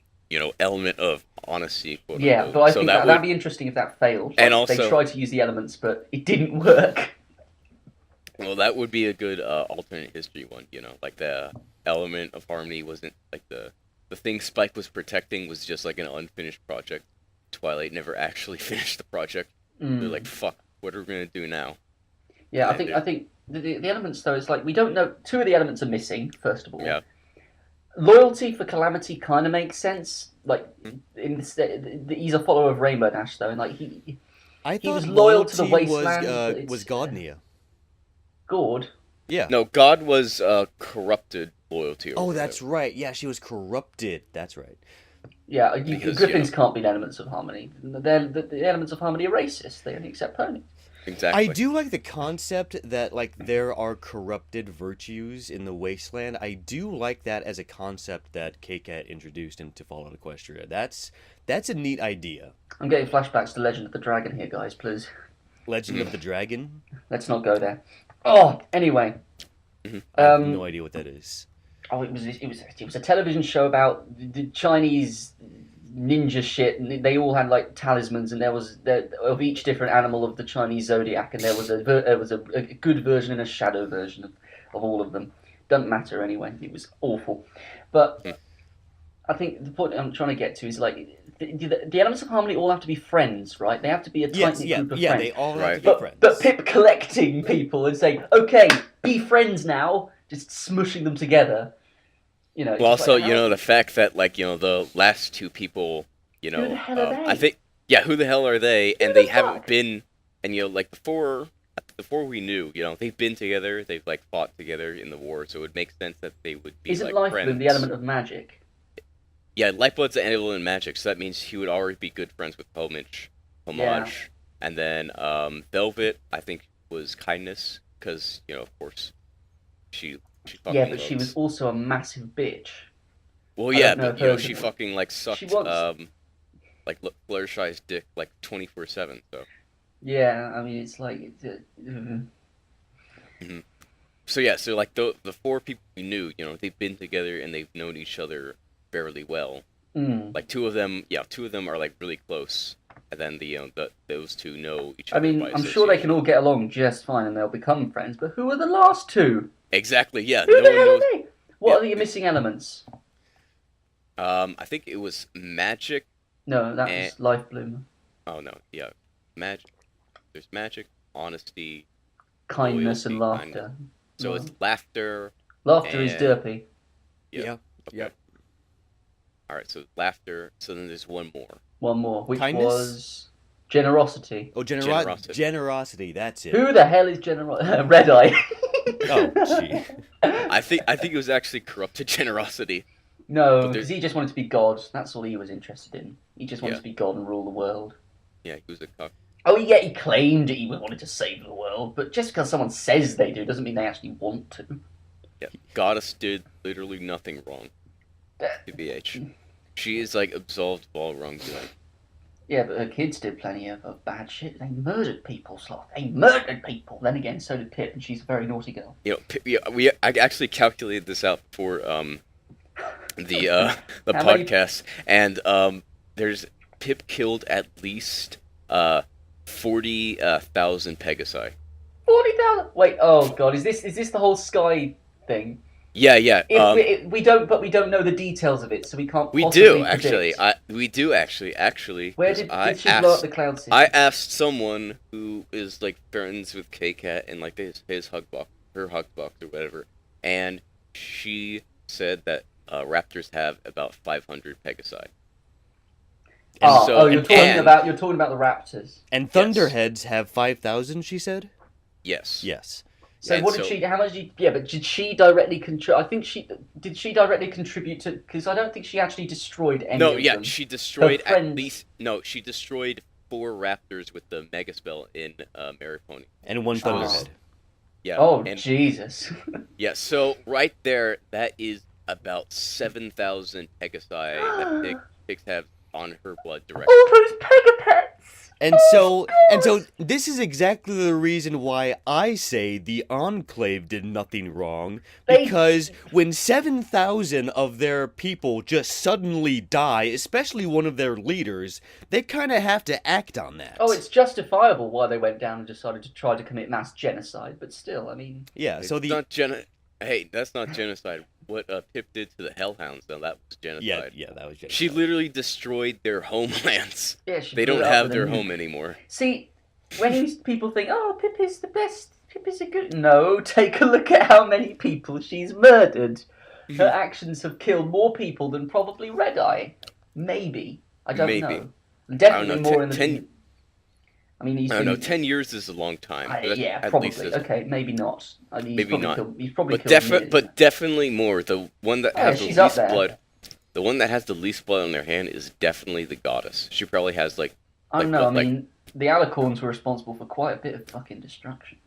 element of honesty. Quote yeah, unquote. But I think that'd be interesting if that failed. And also, they tried to use the elements, but it didn't work. Well, that would be a good alternate history one. The element of harmony wasn't the thing Spike was protecting was just an unfinished project. Twilight never actually finished the project. They're like, fuck, what are we gonna do now? Yeah, I think the elements though is we don't know. Two of the elements are missing. First of all, yeah. Loyalty for Calamity kind of makes sense. He's a follower of Rainbow Dash though, and he was loyal to the Wasteland. Was Godnia. God. Yeah. No, God was corrupted loyalty. Oh, that's right. Yeah, she was corrupted. That's right. Yeah, Griffins can't be elements of harmony. The elements of harmony are racist. They only accept ponies. Exactly. I do like the concept that there are corrupted virtues in the Wasteland. I do like that as a concept that K-Cat introduced into Fallout Equestria. That's a neat idea. I'm getting flashbacks to Legend of the Dragon here, guys. Please. Legend of the Dragon? Let's not go there. Oh, anyway. I have no idea what that is. Oh, it was a television show about the Chinese ninja shit, and they all had talismans, and there was of each different animal of the Chinese zodiac, and there was a good version and a shadow version of all of them. Doesn't matter anyway. It was awful. But I think the point I'm trying to get to is like the elements of harmony all have to be friends, right? They have to be a tight-knit group of friends. Yeah, they all have to be friends. But Pip collecting people and saying, okay, be friends now, just smushing them together. You know. Well, also, the fact that the last two people, who the hell are they? I think, who the hell are they? And they haven't been, and before we knew, they've been together, they've fought together in the war, so it would make sense that they would be Isn't Lifebloom friends. the element of magic? Yeah, Lifeblood's an element of magic, so that means he would already be good friends with Homage, and then Velvet, I think, was kindness, because of course, she fucking but she was also a massive bitch. Well, yeah, but she fucking sucked Fluttershy's dick 24/7. So. Yeah, I mean it's like. So yeah, so the four people we knew, they've been together and they've known each other fairly well. Two of them are really close, and then those two know each other. I mean, I'm sure they can all get along just fine and they'll become friends. But who are the last two? Exactly. Yeah. Who the hell are they? What are the missing elements? I think it was magic. No, that was Lifebloom. Oh no, yeah, magic. There's magic, honesty, kindness, loyalty, and laughter. Kindness. So it's laughter. Laughter is derpy. Yeah. Okay. Yep. All right, so laughter. So then there's one more. One more, which kindness? Was generosity. Oh, generosity. That's it. Who the hell is Red Eye? Oh, gee. I think it was actually corrupted generosity. No, because he just wanted to be God. That's all he was interested in. He just wanted to be God and rule the world. Yeah, he was a cock. Oh, yeah, he claimed he wanted to save the world, but just because someone says they do doesn't mean they actually want to. Yeah, Goddess did literally nothing wrong. TBH. She is absolved of all wrongdoing. Yeah, but her kids did plenty of bad shit. They murdered people, Sloth. They murdered people. Then again, so did Pip, and she's a very naughty girl. I actually calculated this out for the podcast, and there's Pip killed at least 40,000 Pegasi. 40,000. Wait, oh god, is this the whole Sky thing? Yeah. We don't know the details of it, so we can't. We do actually. We do actually. Where did she blow up the Cloud City? I asked someone who is friends with K-Cat and his hug box, her hug box or whatever, and she said that raptors have about 500 Pegasi. You're talking about the raptors. And thunderheads have 5,000. She said. Yes. So what did she? How much? But did she directly contribute? I think did she directly contribute to? Because I don't think she actually destroyed any. No, of yeah, them. she destroyed at least. No, she destroyed 4 raptors with the Mega Spell in Maripony. And 1 thunderhead. Yeah. Oh, Jesus. Yeah. So right there, that is about 7,000 Pegasi that pigs have on her blood directly. All those Pegapets. And so this is exactly the reason why I say the Enclave did nothing wrong, because when 7,000 of their people just suddenly die, especially one of their leaders, they kind of have to act on that. Oh, it's justifiable why they went down and decided to try to commit mass genocide, but still, I mean... Yeah, so Hey, that's not genocide. What Pip did to the Hellhounds, though, that was genocide. Yeah, that was genocide. She literally destroyed their homelands. Yeah, they don't have their home anymore. See, when people think, oh, Pip is the best, Pip is a good... No, take a look at how many people she's murdered. Her actions have killed more people than probably Red Eye. Maybe. I don't know. Definitely more in the... I mean, he's 10 years is a long time. Probably. Okay, maybe not. I mean, maybe not. He's probably killed but definitely more. The one that has the least blood. The one that has the least blood on their hand is definitely the Goddess. She probably has I mean, the Alicorns were responsible for quite a bit of fucking destruction.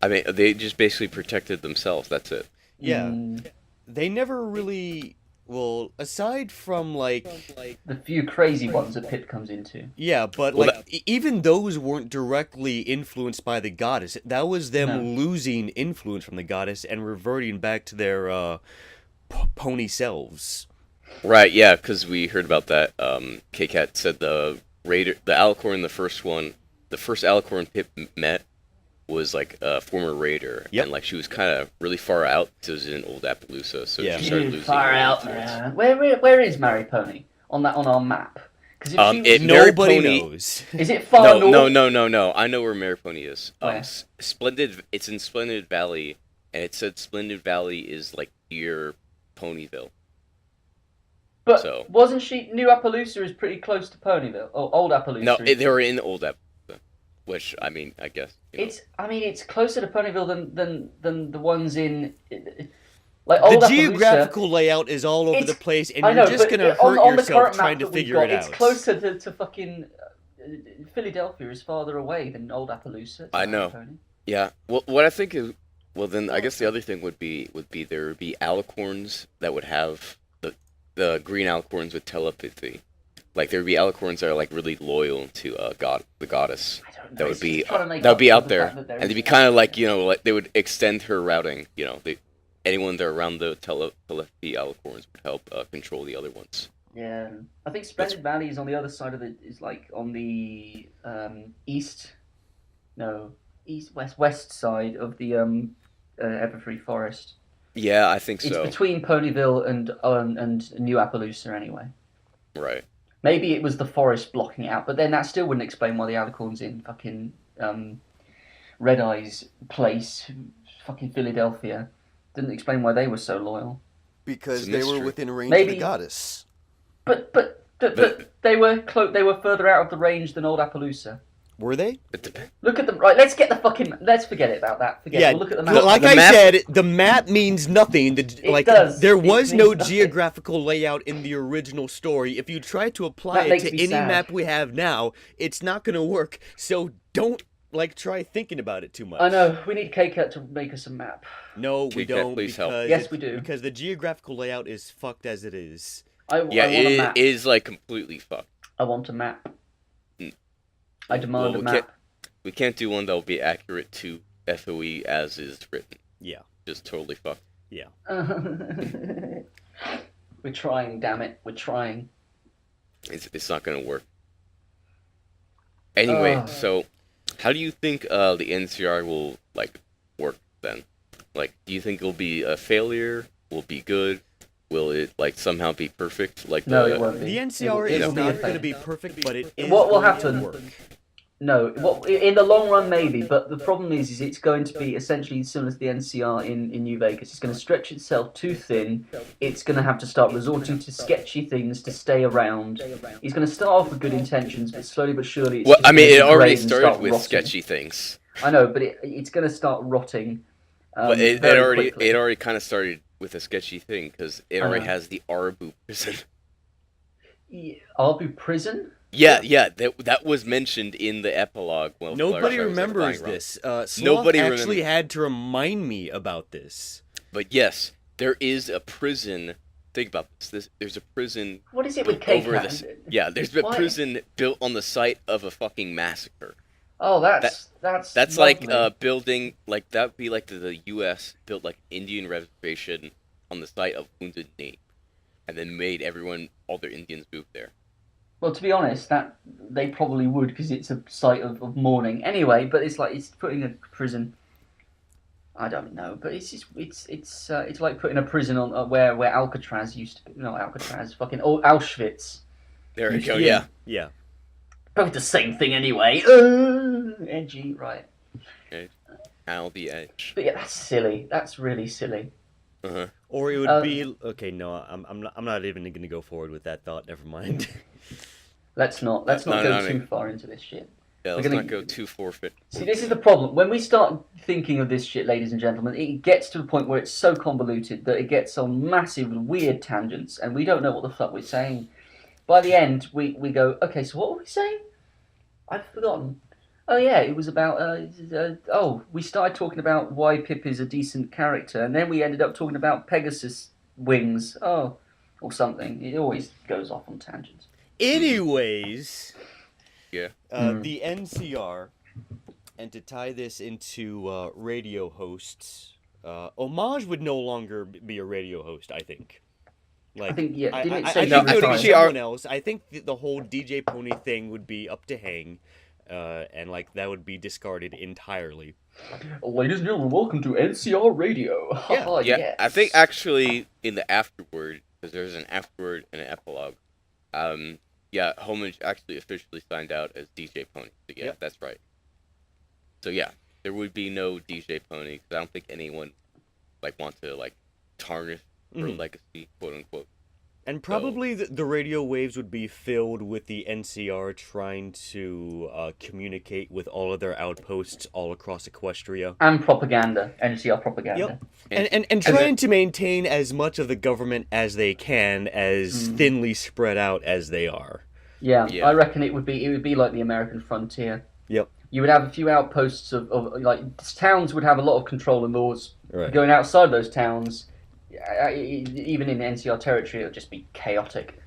I mean, they just basically protected themselves. That's it. Yeah, they never really. Well, aside from the few crazy ones that Pip comes into. Yeah, but even those weren't directly influenced by the Goddess. That was them losing influence from the Goddess and reverting back to their pony selves. Right. Yeah, because we heard about that. K-Cat said the Alicorn, the first Alicorn Pip met, was like a former raider, Yep. and like she was kind of really far out. So it was in Old Appaloosa, so she started losing. Far her out, influence. man. Where is Mary Pony on our map? Because if she was, Nobody Mary Pony- knows. is it far north? No. I know where Mary Pony is. Where? Splendid. It's in Splendid Valley, and it said Splendid Valley is like near Ponyville. But So- wasn't she? New Appaloosa is pretty close to Ponyville. Oh, Old Appaloosa. No, is- they were in Old Appaloosa, which I mean, I guess. You know. It's closer to Ponyville than the ones in. Like Old The Appaloosa, geographical layout is all over the place, and I know, you're just but gonna on hurt the yourself current map trying to that we've figure got, it out. It's closer to fucking Philadelphia is farther away than Old Appaloosa. I know. Yeah. Well, what I think is, well, then I guess the other thing would be there would be alicorns that would have the green alicorns with telepathy. Like there would be alicorns that are like really loyal to the goddess. I don't know. That would it's be just trying to make that would up be for out the there, fact that there and they'd is be kind of like, you know, like they would extend her routing. You know, anyone that are around the telepathy alicorns would help control the other ones. Yeah, I think Splendid Valley is on the other side of is like on the west side of the Everfree Forest. Yeah, I think It's so. between Ponyville and New Appaloosa anyway. Right. Maybe it was the forest blocking it out, but then that still wouldn't explain why the alicorns in fucking Red Eye's place, fucking Philadelphia, didn't explain why they were so loyal. Because It's a they were mystery. within range of Maybe- the goddess. But they were they were further out of the range than Old Appaloosa. Were they? It depends. Look at them. Right, let's forget it about that. Forget it. We'll look at the map. like The I map- said, the map means nothing. Does. There It was means no nothing. geographical layout in the original story. If you try to apply That it makes to me any sad. map we have now, it's not going to work. So don't try thinking about it too much. I know. We need K-Cat to make us a map. No, we K-Cat, don't. please help. Because Yes, we do. Because the geographical layout is fucked as it is. I Yeah, want a it map. is like completely fucked. I want a map. Mm. I demand Well, a map. We can't do one that will be accurate to FOE as is written. Yeah. Just totally fucked. Yeah. We're trying, damn it. We're trying. It's not gonna work. Anyway, Ugh. so how do you think the NCR will like work then? Like, do you think it'll be a failure? Will it be good? Will it like somehow be perfect? Like No, it won't be. The NCR It'll is be a not going to failure. be perfect, but it is What will going happen? to work. No, in the long run maybe, but the problem is it's going to be essentially similar to the NCR in New Vegas. It's going to stretch itself too thin. It's going to have to start resorting to sketchy things to stay around. It's going to start off with good intentions, but slowly but surely it's Well, just I mean, gonna it already degrade and started start with rotting. sketchy things, I know, but it's going to start rotting. but it very already quickly. kind of started with a sketchy thing because it I already know. has the Arbu prison. Yeah, Arbu Prison? Yeah, that was mentioned in the epilogue. Well, Nobody Star Wars remembers Flying Rock. this. Sloth Nobody actually had to remind me about this. But yes, there is a prison. Think about this. There's a prison What is it with over K-Cat? this. Yeah, there's a Why? prison built on the site of a fucking massacre. Oh, that's That's lovely. like building like that would be like the U.S. built like Indian reservation on the site of Wounded Knee, and then made all their Indians move there. Well, to be honest, that they probably would because it's a site of mourning. Anyway, but it's like it's putting a prison. I don't know, but it's just it's like putting a prison on where Alcatraz used to be. No, Alcatraz, fucking Auschwitz. There we go. Yeah. Both the same thing anyway. Edgy, right? Al the Edge. But yeah, that's silly. That's really silly. Uh-huh. Or it would be okay. No, I'm not even going to go forward with that thought. Never mind. Let's not No, go no, too no. far into this shit. Yeah, We're let's gonna- not go too forfeit. See, this is the problem. When we start thinking of this shit, ladies and gentlemen, it gets to the point where it's so convoluted that it gets on massive, weird tangents, and we don't know what the fuck we're saying. By the end, we go, okay, so what were we saying? I've forgotten. Oh, yeah, it was about, we started talking about why Pip is a decent character, and then we ended up talking about Pegasus wings, or something. It always goes off on tangents. Anyways, Yeah. the NCR, and to tie this into radio hosts, Homage would no longer be a radio host, I think. Like, I think, yeah, didn't it I say think no, it would be she someone else. I think the whole DJ Pony thing would be up to hang. and like that would be discarded entirely. Ladies and gentlemen, welcome to NCR Radio. Yeah, Yeah, I think actually in the afterword, because there's an afterword and an epilogue, yeah, Homage actually officially signed out as DJ Pony. So yeah, that's right. So yeah, there would be no DJ Pony, because I don't think anyone like want to like tarnish her legacy, quote unquote. And probably the radio waves would be filled with the NCR trying to communicate with all of their outposts all across Equestria. And propaganda, NCR propaganda. Yep. And trying to maintain as much of the government as they can, as thinly spread out as they are. Yeah, I reckon it would be like the American frontier. Yep. You would have a few outposts of like towns would have a lot of control and laws. Right. Going outside those towns, even in NCR territory, it would just be chaotic.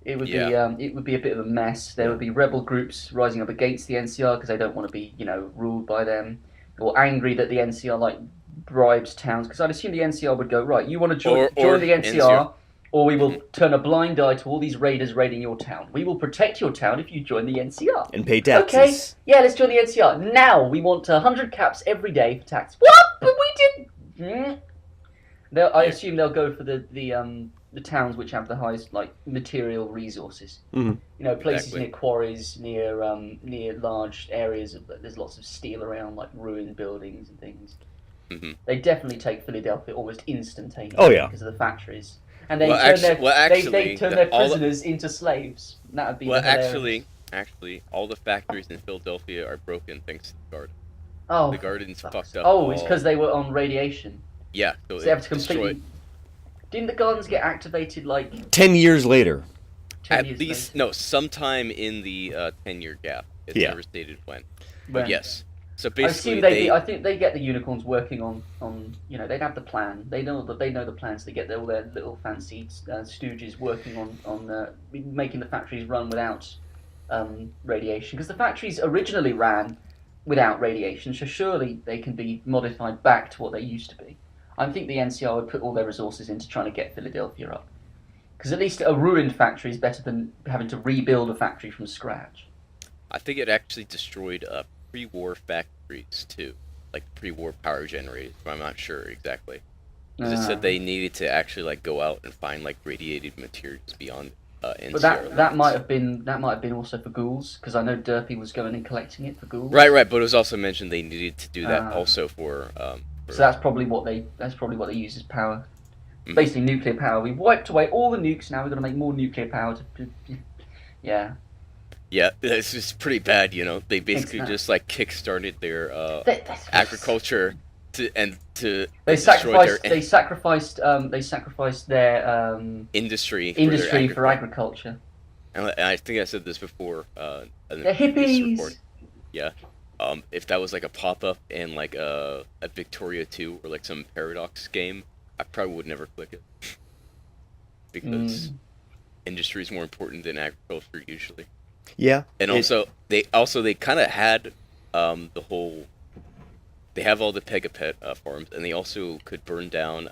It would be a bit of a mess. There would be rebel groups rising up against the NCR because they don't want to be, ruled by them, or angry that the NCR like bribes towns. Because I'd assume the NCR would go, right, you want to join the NCR, or we will turn a blind eye to all these raiders raiding your town. We will protect your town if you join the NCR. And pay taxes. Okay, yeah, let's join the NCR. Now we want 100 caps every day for tax. What? But we didn't. I assume they'll go for the towns which have the highest like material resources. Mm-hmm. Places near quarries, near large areas. There's lots of steel around, like ruined buildings and things. Mm-hmm. They definitely take Philadelphia almost instantaneously. Oh yeah, because of the factories, and they turn their prisoners into slaves. That would be actually, all the factories in Philadelphia are broken thanks to the garden. Oh, the garden's fucked up. Oh, it's because they were on radiation. Yeah, so they have to completely. Didn't the gardens get activated like 10 years later? Sometime in the 10-year gap. It's never stated when. But yes. So basically, I think they get the unicorns working on they'd have the plan. They know the plans. They get all their little fancy stooges working on making the factories run without radiation, because the factories originally ran without radiation. So surely they can be modified back to what they used to be. I think the NCR would put all their resources into trying to get Philadelphia up, because at least a ruined factory is better than having to rebuild a factory from scratch. I think it actually destroyed pre-war factories too, like pre-war power generators. But I'm not sure exactly. Because it said they needed to actually like go out and find like radiated materials beyond NCR. But that might have been also for ghouls, because I know Derpy was going and collecting it for ghouls. Right. But it was also mentioned they needed to do that also for. So that's probably what they use as power. Basically, nuclear power. We wiped away all the nukes. Now we're going to make more nuclear power. Yeah. Yeah, it's just pretty bad. They basically just like kickstarted their agriculture They sacrificed their industry for agriculture. And I think I said this before. They're hippies. Yeah. If that was like a pop-up in like a Victoria 2 or like some Paradox game, I probably would never click it. Because industry is more important than agriculture usually. Yeah. And they kind of had they have all the Pegapet farms, and they also could burn down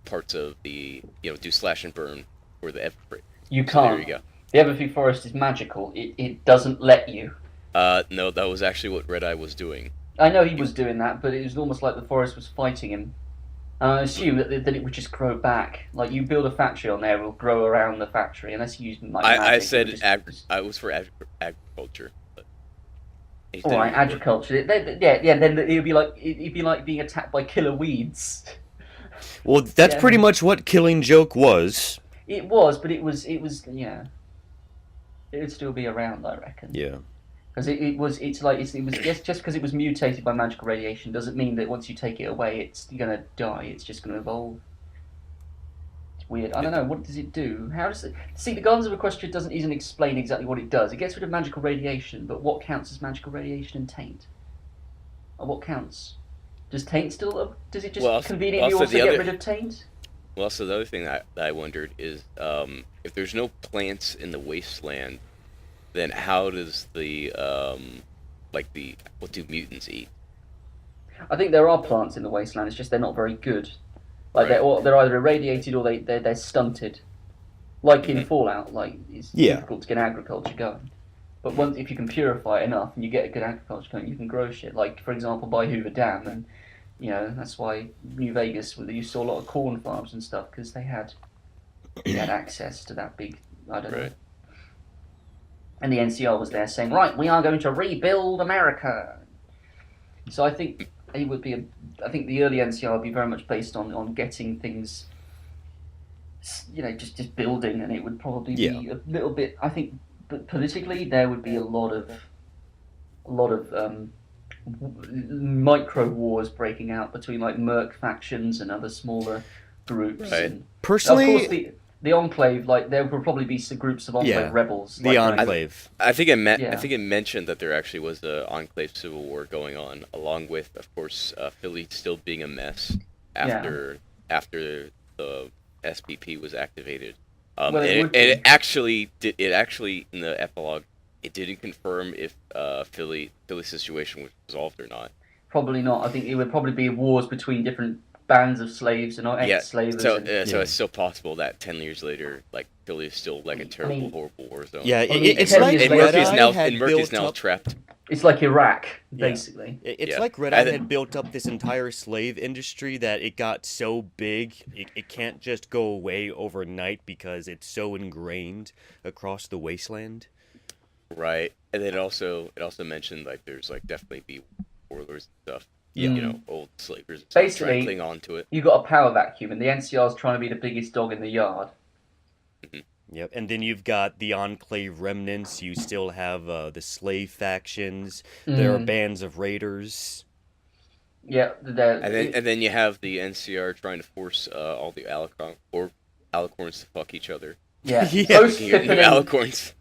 parts of the, do slash and burn for the Everfree. You can't. There you go. The Everfree forest is magical. It doesn't let you. No, that was actually what Red Eye was doing. I know he was doing that, but it was almost like the forest was fighting him. And I assume that it would just grow back. Like, you build a factory on there, it will grow around the factory, unless you use like magic. I said I was for agriculture. All right, agriculture. Then it'd be like being attacked by killer weeds. Well, that's pretty much what Killing Joke was. It was, but it was yeah. It would still be around, I reckon. Yeah. Because it was just because it was mutated by magical radiation doesn't mean that once you take it away, you're gonna die. It's just gonna evolve. It's weird. I don't know. What does it do? How does it? See, the Gardens of Equestria isn't explain exactly what it does. It gets rid of magical radiation, but what counts as magical radiation and taint? Or what counts? Does taint still? Does it just conveniently also get rid of taint? Well, so the other thing that I wondered is, if there's no plants in the wasteland, then how does what do mutants eat? I think there are plants in the wasteland. It's just they're not very good. Like they're either irradiated or they're stunted. Like in Fallout, like it's difficult to get agriculture going. But once, if you can purify it enough and you get a good agriculture going, you can grow shit. Like, for example, by Hoover Dam, and that's why New Vegas, you saw a lot of corn farms and stuff because they had access to that big. I don't know. And the NCR was there saying, right, we are going to rebuild America. So I think it would be I think the early NCR would be very much based on getting things, just building, and it would probably be a little bit. I think, but politically there would be a lot of micro wars breaking out between like Merc factions and other smaller groups. Right. And, Personally, of course, the Enclave, like there would probably be groups of Enclave rebels. The Enclave. I think it mentioned that there actually was the Enclave civil war going on, along with, of course, Philly still being a mess after the SPP was activated. It actually in the epilogue, it didn't confirm if Philly's situation was resolved or not. Probably not. I think it would probably be wars between different bands of slaves and ex-slavers. So it's still possible that 10 years later, like Philly is still like a terrible, horrible war zone. Yeah, it's like Merc is now trapped. It's like Iraq, basically. It's like Red Eye had built up this entire slave industry that it got so big, it can't just go away overnight because it's so ingrained across the wasteland. Right, and then it also mentioned like there's like definitely be warlords and stuff. Old slavers basically cling on to it. You got a power vacuum, and the NCR's trying to be the biggest dog in the yard. Yep, and then you've got the Enclave remnants. You still have the slave factions. There are bands of raiders. Yeah, and then you have the NCR trying to force all the alicorns to fuck each other. Yeah, alicorns.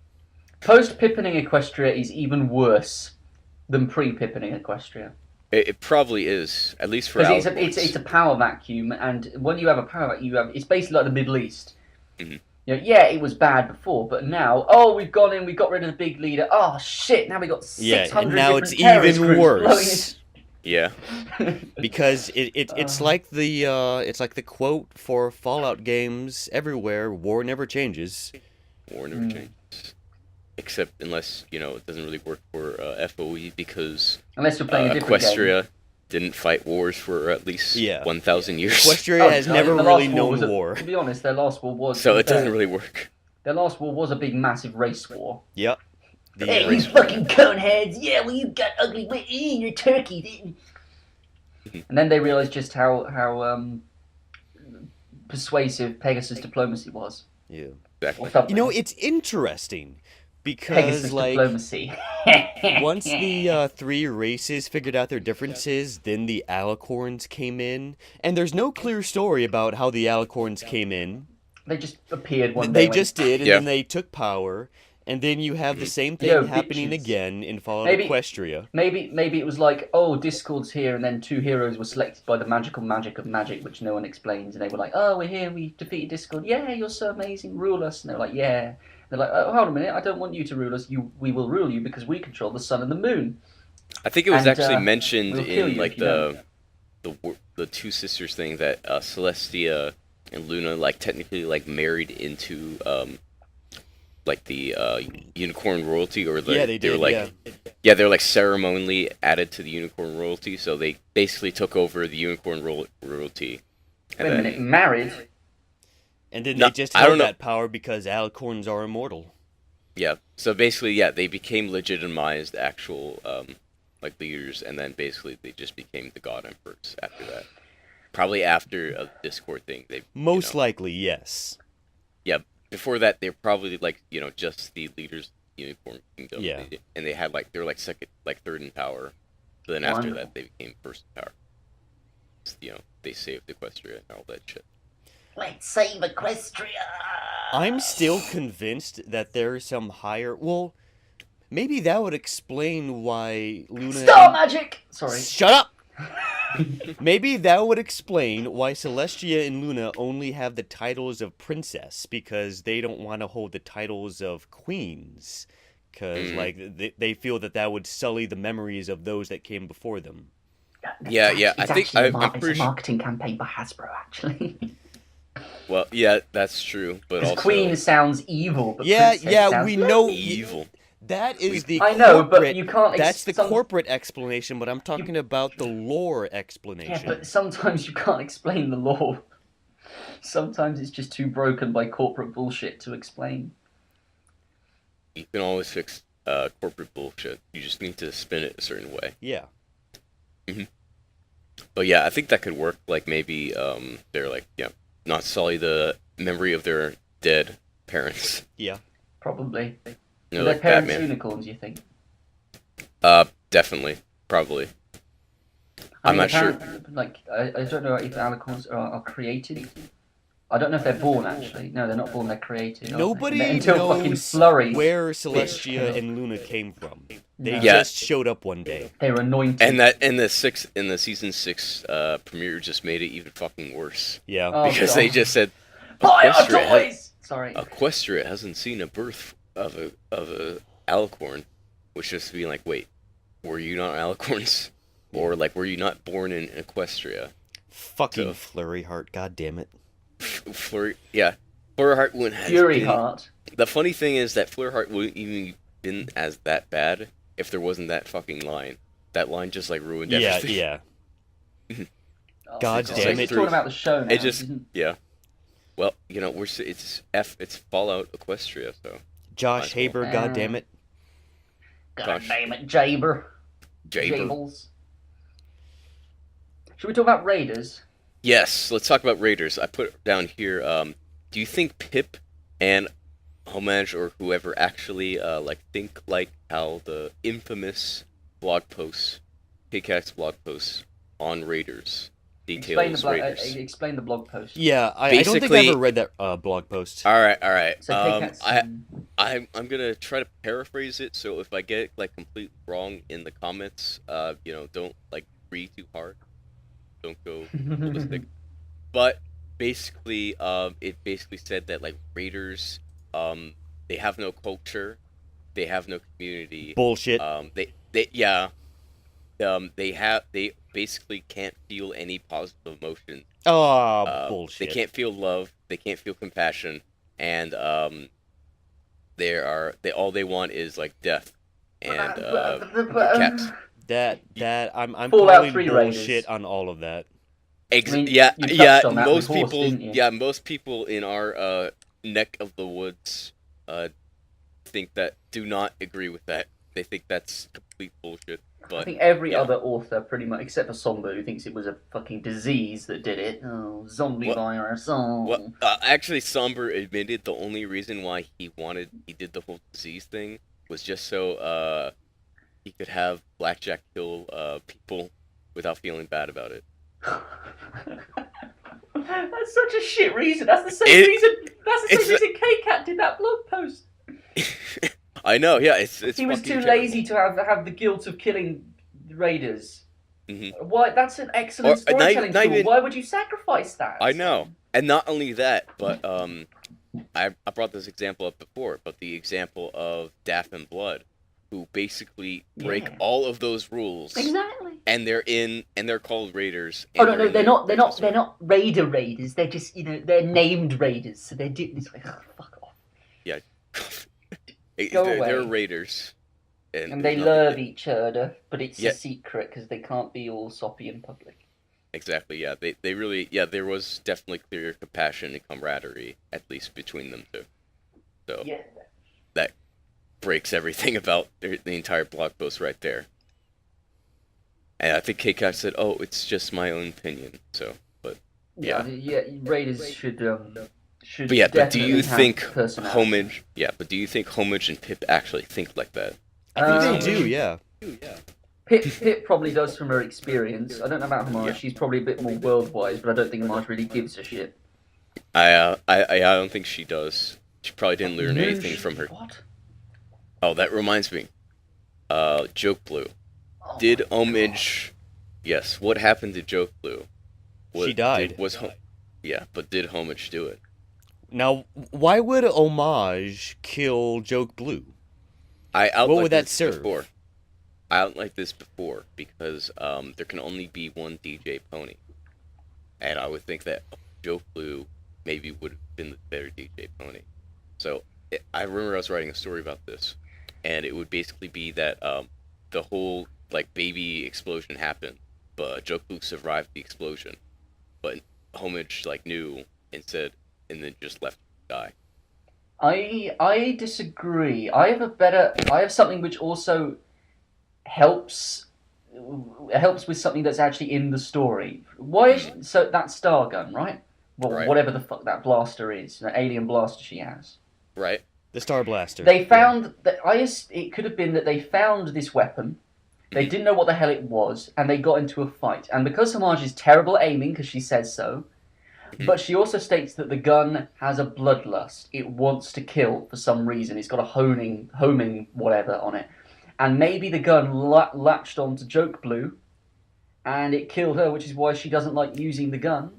Post-Pippening Equestria is even worse than pre-Pippening Equestria. It probably is, at least for alicorns. It's a power vacuum, and when you have a power vacuum, it's basically like the Middle East. Mm-hmm. It was bad before, but now, we've gone in, we got rid of the big leader. Oh shit! Now we got 600. And now it's even worse. Yeah, because it's like the quote for Fallout games everywhere: "War never changes." War never changes. Except unless, it doesn't really work for FoE because unless you're playing a different Equestria game. Didn't fight wars for at least 1,000 years. Equestria has never really known war. To be honest, their last war was... So it doesn't really work. Their last war was a big, massive race war. Yep. Hey, you fucking coneheads! Yeah, well, you got ugly wit in your turkey. And then they realised just how persuasive Pegasus diplomacy was. Yeah. Exactly. It's interesting. Because, Pegasus diplomacy. Once the three races figured out their differences, then the alicorns came in. And there's no clear story about how the alicorns came in. They just appeared one day. They just did, and then they took power. And then you have the same thing happening again in Fallout Equestria. Maybe it was like, Discord's here, and then 2 heroes were selected by the magical magic of magic, which no one explains. And they were like, we're here, we defeated Discord. Yeah, you're so amazing, rule us. And they're like, yeah. They're like, hold a minute, I don't want you to rule us. We will rule you because we control the sun and the moon. I think it was actually mentioned in like the Two Sisters thing that Celestia and Luna like technically like married into like the unicorn royalty, or they were like they're like ceremonially added to the unicorn royalty, so they basically took over the unicorn royalty. Wait a minute, married? And then they just held that power because alicorns are immortal. Yeah, so basically, they became legitimized actual like leaders, and then basically they just became the god emperors after that. Probably after a Discord thing. Most likely, yes. Yeah, before that they're probably like just the leaders of the Unicorn Kingdom. Yeah, and they had they were like second, like third in power. But then after that they became first in power. They saved Equestria and all that shit. Let's save Equestria! I'm still convinced that there's some higher... Well, maybe that would explain why Luna... Star magic! Sorry. Shut up! Maybe that would explain why Celestia and Luna only have the titles of princess, because they don't want to hold the titles of queens. Because, they feel that would sully the memories of those that came before them. I think it's a marketing campaign by Hasbro, actually. Well, yeah, that's true, but also Queen sounds evil. But we know evil. That is the I know, but corporate- you can't. That's the corporate explanation, but I'm talking about the lore explanation. Yeah, but sometimes you can't explain the lore. Sometimes it's just too broken by corporate bullshit to explain. You can always fix corporate bullshit. You just need to spin it a certain way. Yeah. But yeah, I think that could work. Like maybe they're like, not sully the memory of their dead parents. Yeah. Probably. You Are know, their like parents Batman. unicorns, you think? Definitely, probably. I I'm mean, not sure. Like, I don't know if alicorns are created. I don't know if they're born, actually. No, they're not born, they're created. aren't they? Nobody Until fucking knows Flurry. where bitch Celestia came up. and Luna came from. They No. Yeah. just showed up one day. They were anointed. And that in the season 6 premiere just made it even fucking worse. Yeah. Oh, Because God. they just said Fire Equestria, toys! Sorry. Equestria hasn't seen a birth of a alicorn, which just being like, wait, were you not alicorns? Or like, were you not born in Equestria? Fucking So- Flurry Heart, god damn it. Flurryheart wouldn't have Fury been... Heart. The funny thing is that Flurryheart wouldn't even been as that bad if there wasn't that fucking line. That line just like ruined Yeah, everything. yeah. Oh, God it's damn it. talking about the show now. It just isn't- Well, you know, it's Fallout Equestria, so Josh Nice Haber, god damn it. God Gosh. damn it, Jaber. Jaber. Jables. Should we talk about Raiders? Yes, let's talk about Raiders. I put down here. Do you think Pip and Homage or whoever actually think like how the infamous blog posts, Pickaxe blog posts on Raiders details Raiders? Explain the blog post. Yeah, I don't think I Basically- ever read that blog post. All right. So Pickaxe. I'm gonna try to paraphrase it. So if I get it like completely wrong in the comments, don't like read too hard. Don't go ballistic. But basically, it basically said that like Raiders, they have no culture, they have no community. Bullshit. They basically can't feel any positive emotion. Oh, bullshit. They can't feel love. They can't feel compassion, and all they want is like death and cats. I'm Fallout calling 3 bullshit Raiders. on all of that. I mean, you touched on that Most with horse, people, didn't you? most people in our neck of the woods, think that do not agree with that. They think that's complete bullshit. I But think every yeah. other author, pretty much, except for Somber, who thinks it was a fucking disease that did it. Oh, zombie What- virus. Oh. Well, actually, Somber admitted the only reason why he did the whole disease thing was just so he could have Blackjack kill people without feeling bad about it. That's such a shit reason. That's the same It- reason. That's the it's same reason K-Cat did that blog post. I know, yeah, it's He was fucking too terrible. lazy to have the guilt of killing raiders. Mhm. Why? That's an excellent Or, not storytelling not tool. even- Why would you sacrifice that? I know, and not only that, but I brought this example up before, but the example of Daff and Blood, who basically break Yeah. all of those rules, Exactly. and they're called raiders. Oh and no, in they're the not. They're not. original They're not raiders. They're just they're named raiders. So they're it's like fuck off. story. Go They're away. raiders, And they there's love nothing- each other, but it's Yeah. a secret because they can't be all soppy in public. Exactly, yeah. They really, there was definitely clear compassion and camaraderie, at least between them two. So Yeah. that breaks everything about the entire blog post right there. And I think KCAT said, "Oh, it's just my own opinion." So, but Yeah. Raiders should but yeah, but do you definitely have think personality. Homage? Yeah, but do you think Homage and Pip actually think like that? They do, yeah. Pip probably does from her experience. I don't know about Homage. She's probably a bit more world-wise, but I don't think Homage really gives a shit. I don't think she does. She probably didn't learn anything from her. What? Oh, that reminds me. Joke Blue. Oh Did my Homage? Yes. What happened to Joke Blue? She died. Yeah, but did Homage do it? Now, why would Homage kill Joke Blue? I outlined What would that this serve? before. I outlined this before because there can only be one DJ Pony, and I would think that Joke Blue maybe would have been the better DJ Pony. So I remember I was writing a story about this, and it would basically be that the whole like baby explosion happened, but Joke Blue survived the explosion, but Homage like knew and said, and then just left to die. I disagree. I have something which also helps with something that's actually in the story. Why is so that star gun, right? Well, Right. whatever the fuck that blaster is, the alien blaster she has. Right. The Star Blaster. They found that it could have been that they found this weapon. They didn't know what the hell it was, and they got into a fight. And because Homage is terrible at aiming, because she says so, but she also states that the gun has a bloodlust. It wants to kill for some reason. It's got a homing whatever on it. And maybe the gun latched onto Joke Blue, and it killed her, which is why she doesn't like using the gun.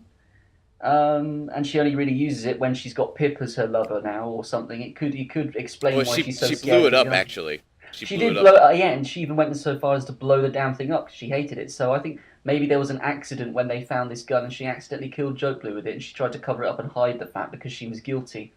And she only really uses it when she's got Pip as her lover now, or something. It could explain why she's so scared. She blew it up, actually. She did blow it up, yeah, and she even went so far as to blow the damn thing up because she hated it. So I think maybe there was an accident when they found this gun, and she accidentally killed Joke Blue with it, and she tried to cover it up and hide the fact because she was guilty.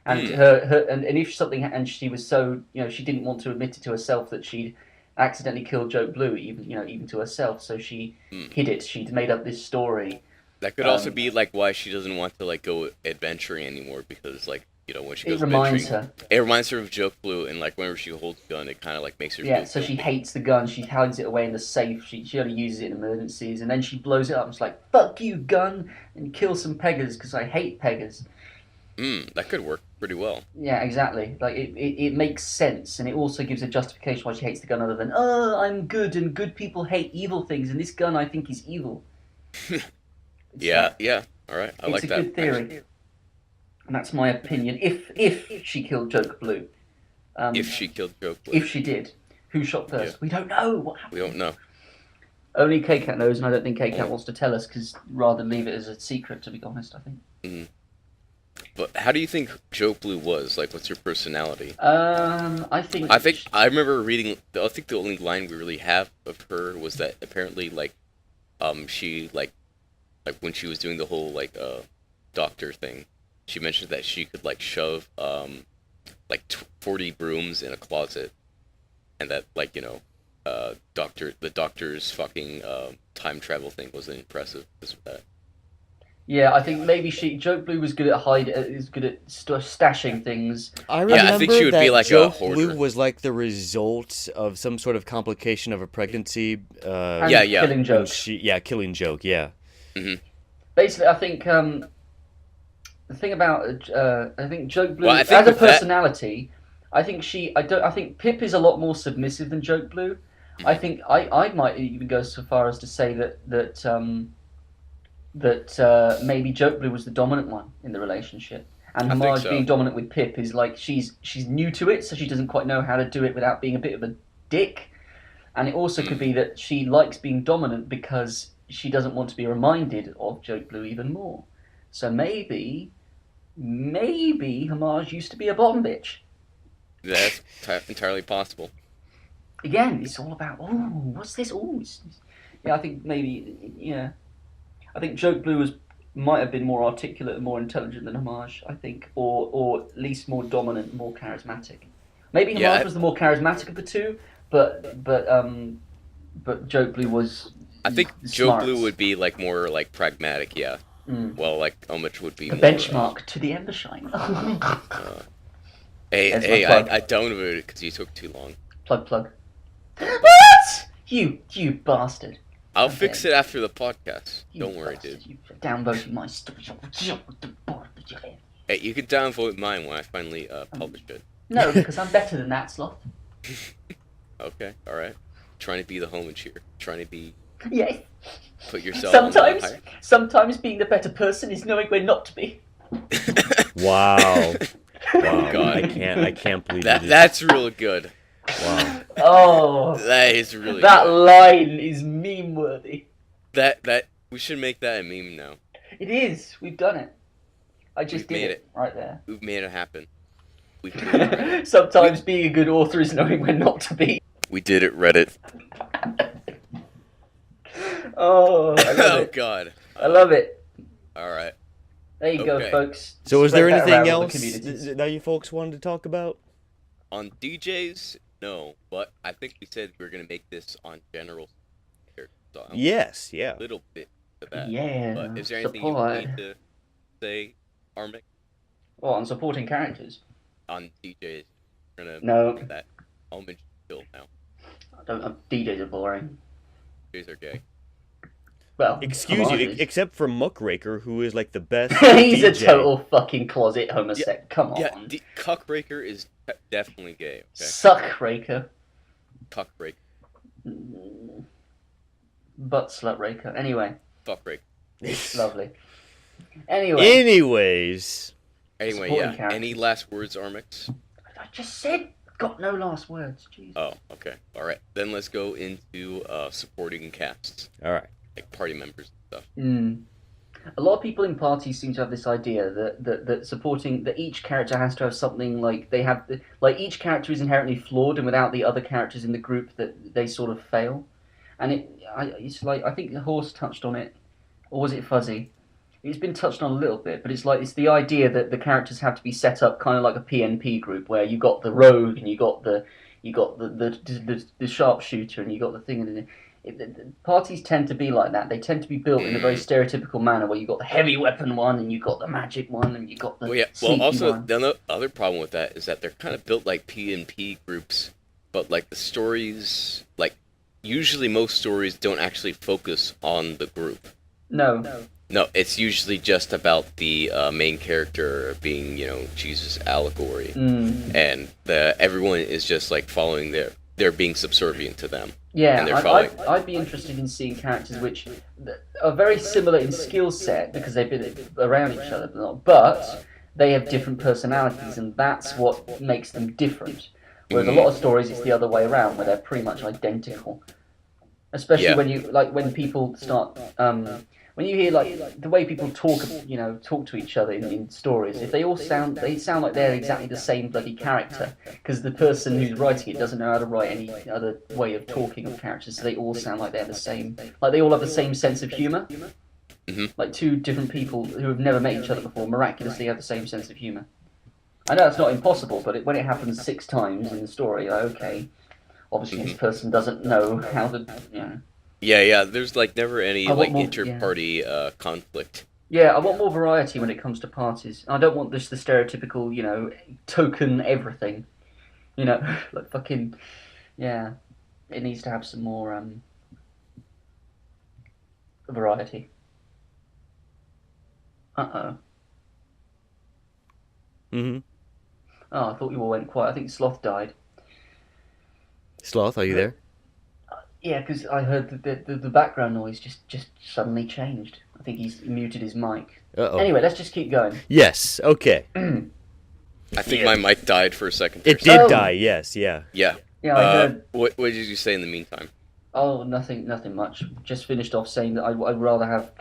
And and if something, and she was so, she didn't want to admit it to herself that she'd accidentally killed Joke Blue, even to herself. So she hid it. She'd made up this story. That could also be like why she doesn't want to like go adventuring anymore, because like when she goes adventuring, it reminds her of Joke Blue, and like whenever she holds the gun, it kind of like makes her feel so guilty. she hates the gun. She hides it away in the safe. She only uses it in emergencies, and then she blows it up. It's like, fuck you, gun, and kill some peggers because I hate peggers. That could work pretty well. Yeah, exactly. Like it makes sense, and it also gives a justification why she hates the gun, other than I'm good and good people hate evil things, and this gun I think is evil. Yeah. All right, I like that. It's a good theory, and that's my opinion. If she killed Joke Blue, if she killed Joke Blue, if she did, who shot first? Yeah. We don't know. What happened? We don't know. Only K-Cat knows, and I don't think K-Cat wants to tell us, because rather leave it as a secret. To be honest, I think. Mm-hmm. But how do you think Joke Blue was? Like, what's your personality? I think I remember reading. I think the only line we really have of her was that apparently, like, she like when she was doing the whole like doctor thing, she mentioned that she could like shove 40 brooms in a closet, and that like the doctor's fucking time travel thing wasn't impressive because of that. Yeah, I think maybe Joke Blue was good at stashing things. I remember I think she would that be like Joke a Blue was like the result of some sort of complication of a pregnancy. Killing Joke. Killing Joke. Yeah. Mm-hmm. Basically, I think the thing about I think Joke Blue as a personality, I think Pip is a lot more submissive than Joke Blue. I think I might even go so far as to say that maybe Joke Blue was the dominant one in the relationship, and Homage being dominant with Pip is like she's new to it, so she doesn't quite know how to do it without being a bit of a dick. And it also could be that she likes being dominant because she doesn't want to be reminded of Joke Blue even more. So maybe Homage used to be a bottom bitch. That's entirely possible. Again, it's all about what's this? I think maybe I think Joke Blue might have been more articulate and more intelligent than Homage, I think, or at least more dominant, more charismatic. Maybe Homage was the more charismatic of the two, but Joke Blue was. I think Joke Blue would be like more like pragmatic, yeah. Well, like Homage would be a more, benchmark to the Embershine. Hey, I downloaded it because you took too long. Plug. What? You bastard. I'll fix it after the podcast. Don't worry, dude. You downloaded my story. Hey, you can downvote mine when I finally publish it. No, because I'm better than that, Sloth. Okay, alright. Trying to be the Homage here. Trying to be... Yes. Put yourself on the Sometimes being the better person is knowing when not to be. Wow. Oh God, I can't believe that. That's real good. Wow. Oh, that is really that good. line is meme worthy. That we should make that a meme now. It is. We've done it. I just We've did made it right there. We've made it happen. We've made it Reddit. Sometimes being a good author is knowing when not to be. We did it, Reddit. Oh, I love Oh it. God. I love it. All right. There you go, folks. So is there Spread that anything around else the communities. that you folks wanted to talk about? On DJs, know, but I think we said we were gonna make this on general character style. Yes, yeah. A little bit of that. Yeah. But is there anything you support. need to say, Armic, Well, on supporting characters. on DJs? We're gonna No. make that Homage kill now. I don't. DJs are boring. DJs are gay. Well, Excuse you, Homage is. except for Muckraker, who is like the best He's DJ. a total fucking closet homosexual. Come on. Yeah, Cuckraker is definitely gay. Okay, Suckraker. Cuckraker, Butt slut raker. Anyway, Fuckraker. lovely. Anyway, Anyways, Anyway, Supporting yeah. characters. Any last words, Armix? I just said got no last words. Jeez. Oh, okay. All right. Then let's go into supporting casts, all right. like party members and stuff. A lot of people in parties seem to have this idea that supporting that each character has to have something like they have like each character is inherently flawed, and without the other characters in the group that they sort of fail. And it's like I think the Horse touched on it, or was it Fuzzy? It's been touched on a little bit, but it's the idea that the characters have to be set up kind of like a PNP group, where you got the rogue and you got the sharpshooter and you got the thing. And the parties tend to be like that. They tend to be built in a very stereotypical manner, where you got the heavy weapon one and you got the magic one and you got the Well, yeah. sneaky Well, also one. the other problem with that is that they're kind of built like PNP groups, but like the stories, like usually most stories don't actually focus on the group. No. No, it's usually just about the main character being, Jesus' allegory, and everyone is just like following they're being subservient to them. Yeah, and they're following. I'd be interested in seeing characters which are very similar in skill set because they've been around each other, but they have different personalities, and that's what makes them different. Whereas a lot of stories, it's the other way around, where they're pretty much identical. Especially when people start. When you hear like the way people talk to each other in stories, if they sound like they're exactly the same bloody character, because the person who's writing it doesn't know how to write any other way of talking of characters, so they all sound like they're the same, like they all have the same sense of humor. Like two different people who have never met each other before miraculously have the same sense of humor. I know it's not impossible, but when it happens 6 times in the story, okay, obviously this person doesn't know how to, Yeah. There's like never any like more- inter-party conflict. Yeah, I want more variety when it comes to parties. I don't want just the stereotypical, token everything. Like fucking, yeah. It needs to have some more variety. Uh-oh. Mm-hmm. Oh, I thought you all went quiet. I think Sloth died. Sloth, are you there? Yeah, because I heard the background noise just suddenly changed. I think he's muted his mic. Uh-oh. Anyway, let's just keep going. Yes, okay. I think my mic died for a second. It there. did Oh. die, yes, yeah. Yeah. Yeah, I heard. What did you say in the meantime? Oh, nothing much. Just finished off saying that I'd rather have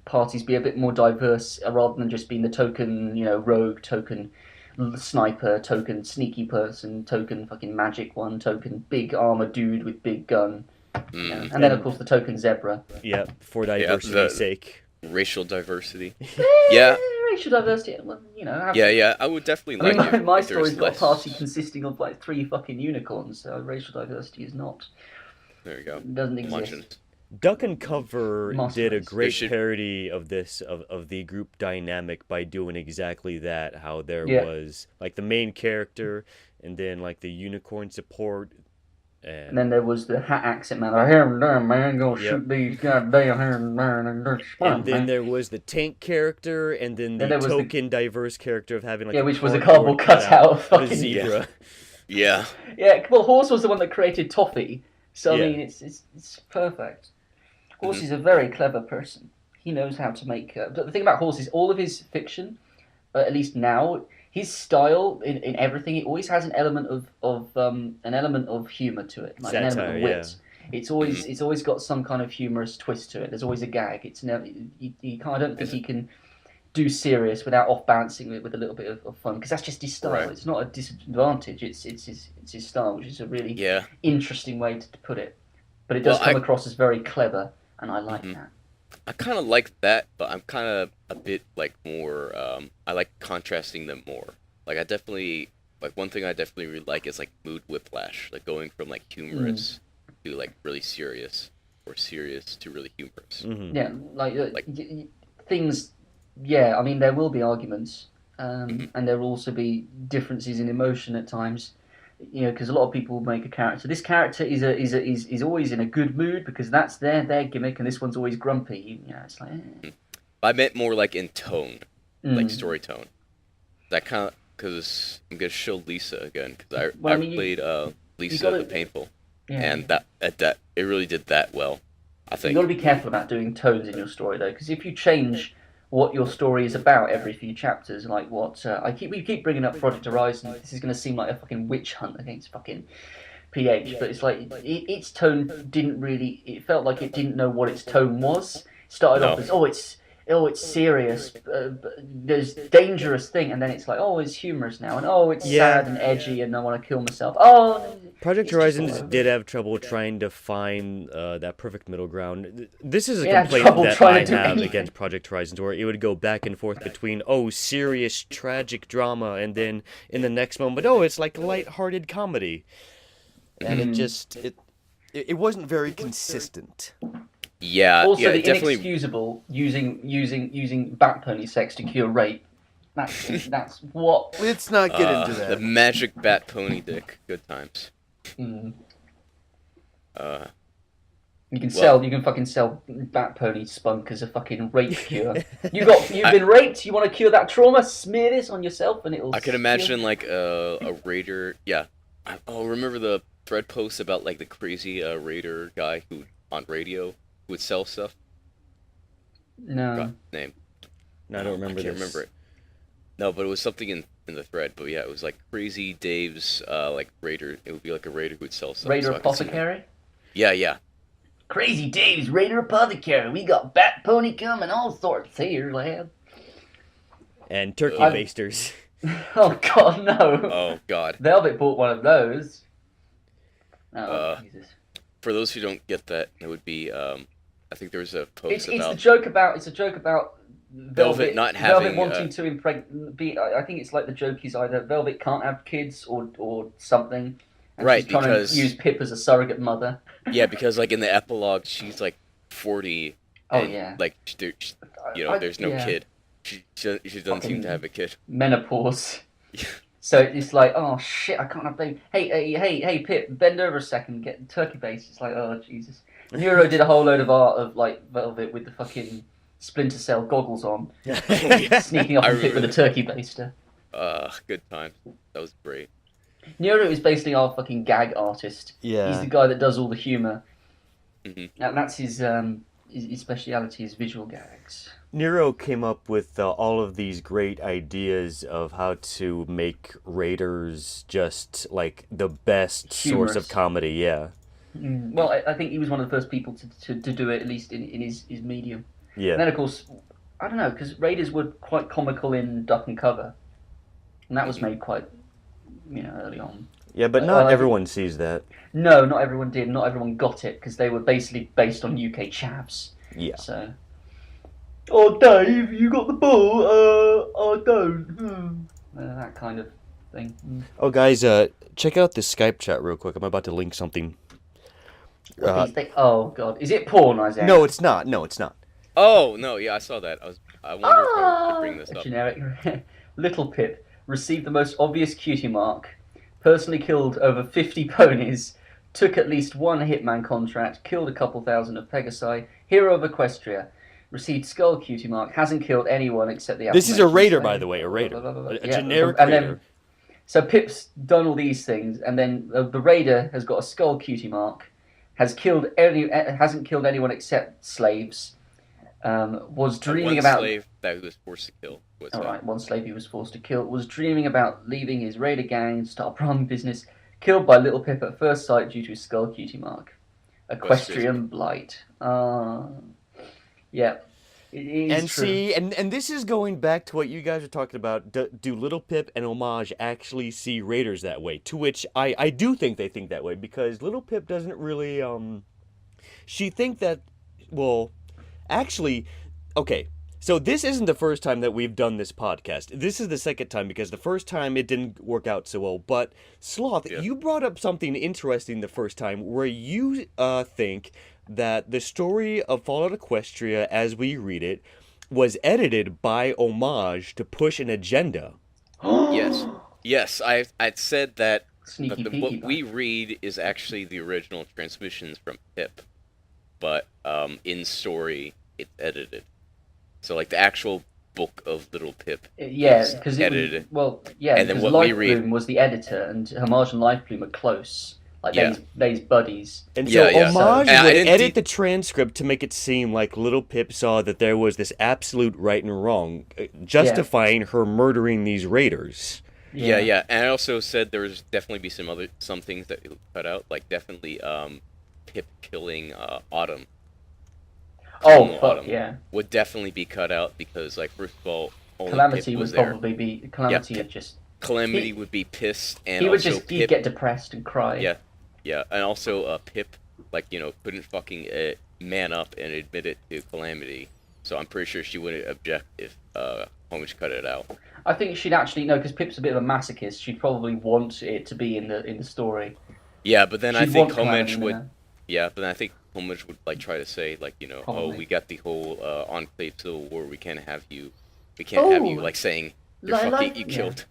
parties be a bit more diverse rather than just being the token, rogue, token sniper, token sneaky person, token fucking magic one, token big armor dude with big gun. And then, of course, the token zebra. Yeah, for diversity's sake. Racial diversity. Yeah. Racial diversity, well, Yeah. I would definitely I mean, like it. my if there was story's got a less. party consisting of like 3 fucking unicorns, so racial diversity is not. There you go. Doesn't exist. Munchkin. Duck and Cover Monster did a Race. great should- parody of this, of the group dynamic by doing exactly that, how there Yeah. was, like, the main character, and then, like, the unicorn support, And then there was the hat accent man. I hear him there, man. Go shoot these goddamn hair, man. and then there was the tank character, and then the Then there was the- token diverse character of having, like, Yeah, which was a cardboard cardboard cutout of a fucking zebra. Yeah. Yeah, well, Horse was the one that created Toffee, so Yeah. I mean, it's perfect. Horse is a very clever person. He knows how to make. But the thing about Horse is all of his fiction, at least now, his style in everything, it always has an element of humor to it, like an element Satire, of wit. It's always got some kind of humorous twist to it. There's always a gag. It's never you can't. I don't think he can do serious without off balancing it with a little bit of fun, because that's just his style. Right. It's not a disadvantage. It's his style, which is a really interesting way to put it. But it does come across as very clever, and I like that. I kind of like that, but I'm kind of a bit like more. I like contrasting them more. Like I definitely Like one thing I definitely really like is like mood whiplash, like going from like humorous to like really serious, or serious to really humorous. Mm-hmm. Yeah, things. Yeah, I mean there will be arguments, and there will also be differences in emotion at times. You know, because a lot of people make a character. This character is always in a good mood because that's their gimmick, and this one's always grumpy. You know, it's like. I meant more like in tone, like story tone. That kind of because I'm gonna show Lisa again because I played Lisa the Painful, and that it really did that well. I think you got to be careful about doing tones in your story though, because if you change what your story is about every few chapters, like what we keep bringing up Project Horizon. This is going to seem like a fucking witch hunt against fucking PH, but it's like its tone didn't really. It felt like it didn't know what its tone was. It started off as it's serious, there's dangerous thing, and then it's like it's humorous now, and it's sad and edgy, and I want to kill myself. Project Horizon did have trouble trying to find that perfect middle ground. This is a complaint that I have against Project Horizon, where it would go back and forth between serious tragic drama, and then in the next moment it's like lighthearted comedy, and it wasn't very consistent. Yeah. Also, the definitely inexcusable using back pony sex to cure rape. That's what. Let's not get into that. The magic bat pony dick. Good times. You can fucking sell bat pony spunk as a fucking rape cure. You've been raped. You want to cure that trauma? Smear this on yourself, and it'll. I could imagine like a raider. Yeah. Remember the thread post about like the crazy raider guy who on radio would sell stuff? No. God, name. No, I don't remember I can't this. remember it. No, but it was something in the thread. But yeah, it was like Crazy Dave's like raider. It would be like a raider who would sell stuff. Raider Apothecary? Yeah. Crazy Dave's Raider Apothecary. We got bat pony coming, all sorts here, lad. And turkey basters. Oh god, no. Oh god. Velvet bought one of those. Oh Jesus. For those who don't get that, it would be I think there was a post about... It's a joke about Velvet not having... Velvet wanting to impregnate... I think it's like the joke is either Velvet can't have kids or something. And right, she's trying because... to use Pip as a surrogate mother. Yeah, because like in the epilogue, she's like 40. And, yeah. Like, there's no kid. She doesn't seem to have a kid. Menopause. So it's like, oh shit, I can't have baby. Hey, Pip, bend over a second, get turkey base. It's like, oh Jesus. Neuro did a whole load of art of like Velvet with the fucking Splinter Cell goggles on, sneaking up on Pip with a turkey baster. Good time. That was great. Neuro is basically our fucking gag artist. Yeah. He's the guy that does all the humour. Mm-hmm. And that's his speciality is visual gags. Nero came up with all of these great ideas of how to make Raiders just like the best source of comedy. Yeah. Well, I think he was one of the first people to do it, at least in his medium. Yeah. And then of course, I don't know, because Raiders were quite comical in Duck and Cover, and that was made quite, early on. Yeah, but not everyone sees that. No, not everyone did. Not everyone got it because they were basically based on UK chavs. Yeah. So. Oh, Dave, you got the ball. I don't. That kind of thing. Oh, guys, check out this Skype chat real quick. I'm about to link something. Oh God, is it porn, Isaiah? No, it's not. Oh no, yeah, I saw that. I wonder if I could bring this up. Generic. Little Pip received the most obvious cutie mark. Personally killed over 50 ponies. Took at least one hitman contract. Killed a couple thousand of Pegasi. Hero of Equestria. Received skull cutie mark. Hasn't killed anyone except the. This is a raider, by the way. A raider. A generic raider. Then, so Pip's done all these things, and then the raider has got a skull cutie mark. Hasn't killed anyone except slaves. Was dreaming about one slave that he was forced to kill. One slave he was forced to kill. Was dreaming about leaving his raider gang and start a prime business. Killed by Little Pip at first sight due to his skull cutie mark. Equestrian blight. Yeah. It is and true. see, and this is going back to what you guys are talking about. Do Little Pip and Homage actually see Raiders that way? To which I do think they think that way, because Little Pip doesn't really, she think that, well, actually, okay, So this isn't the first time that we've done this podcast. This is the second time because the first time it didn't work out so well. But Sloth, you brought up something interesting the first time where you think that the story of Fallout Equestria, as we read it, was edited by Homage to push an agenda. Yes. I'd said that what we bastard. read is actually the original transmissions from Pip, but in story it's edited. So like the actual book of Little Pip, because edited. and then what we read was the editor, and Homage and Lifebloom are close, like they's buddies. And so Homage would didn't edit the transcript to make it seem like Little Pip saw that there was this absolute right and wrong, justifying her murdering these raiders. Yeah, and I also said there was definitely be some things that it cut out, like definitely Pip killing Autumn. Oh fuck yeah! Would definitely be cut out because, like, first of all, only Calamity Pip was would there. probably be Calamity would just Calamity would be pissed, and he would also he'd get depressed and cry. Yeah, and also Pip, like, couldn't fucking man up and admit it to Calamity. So I'm pretty sure she wouldn't object if Homage cut it out. I think she'd actually because Pip's a bit of a masochist. She'd probably want it to be in the story. Yeah, but then I think Homage would. There. Yeah, but then I think Homage would like try to say like Probably. we got the whole Enclave Civil War. We can't have you like saying you killed.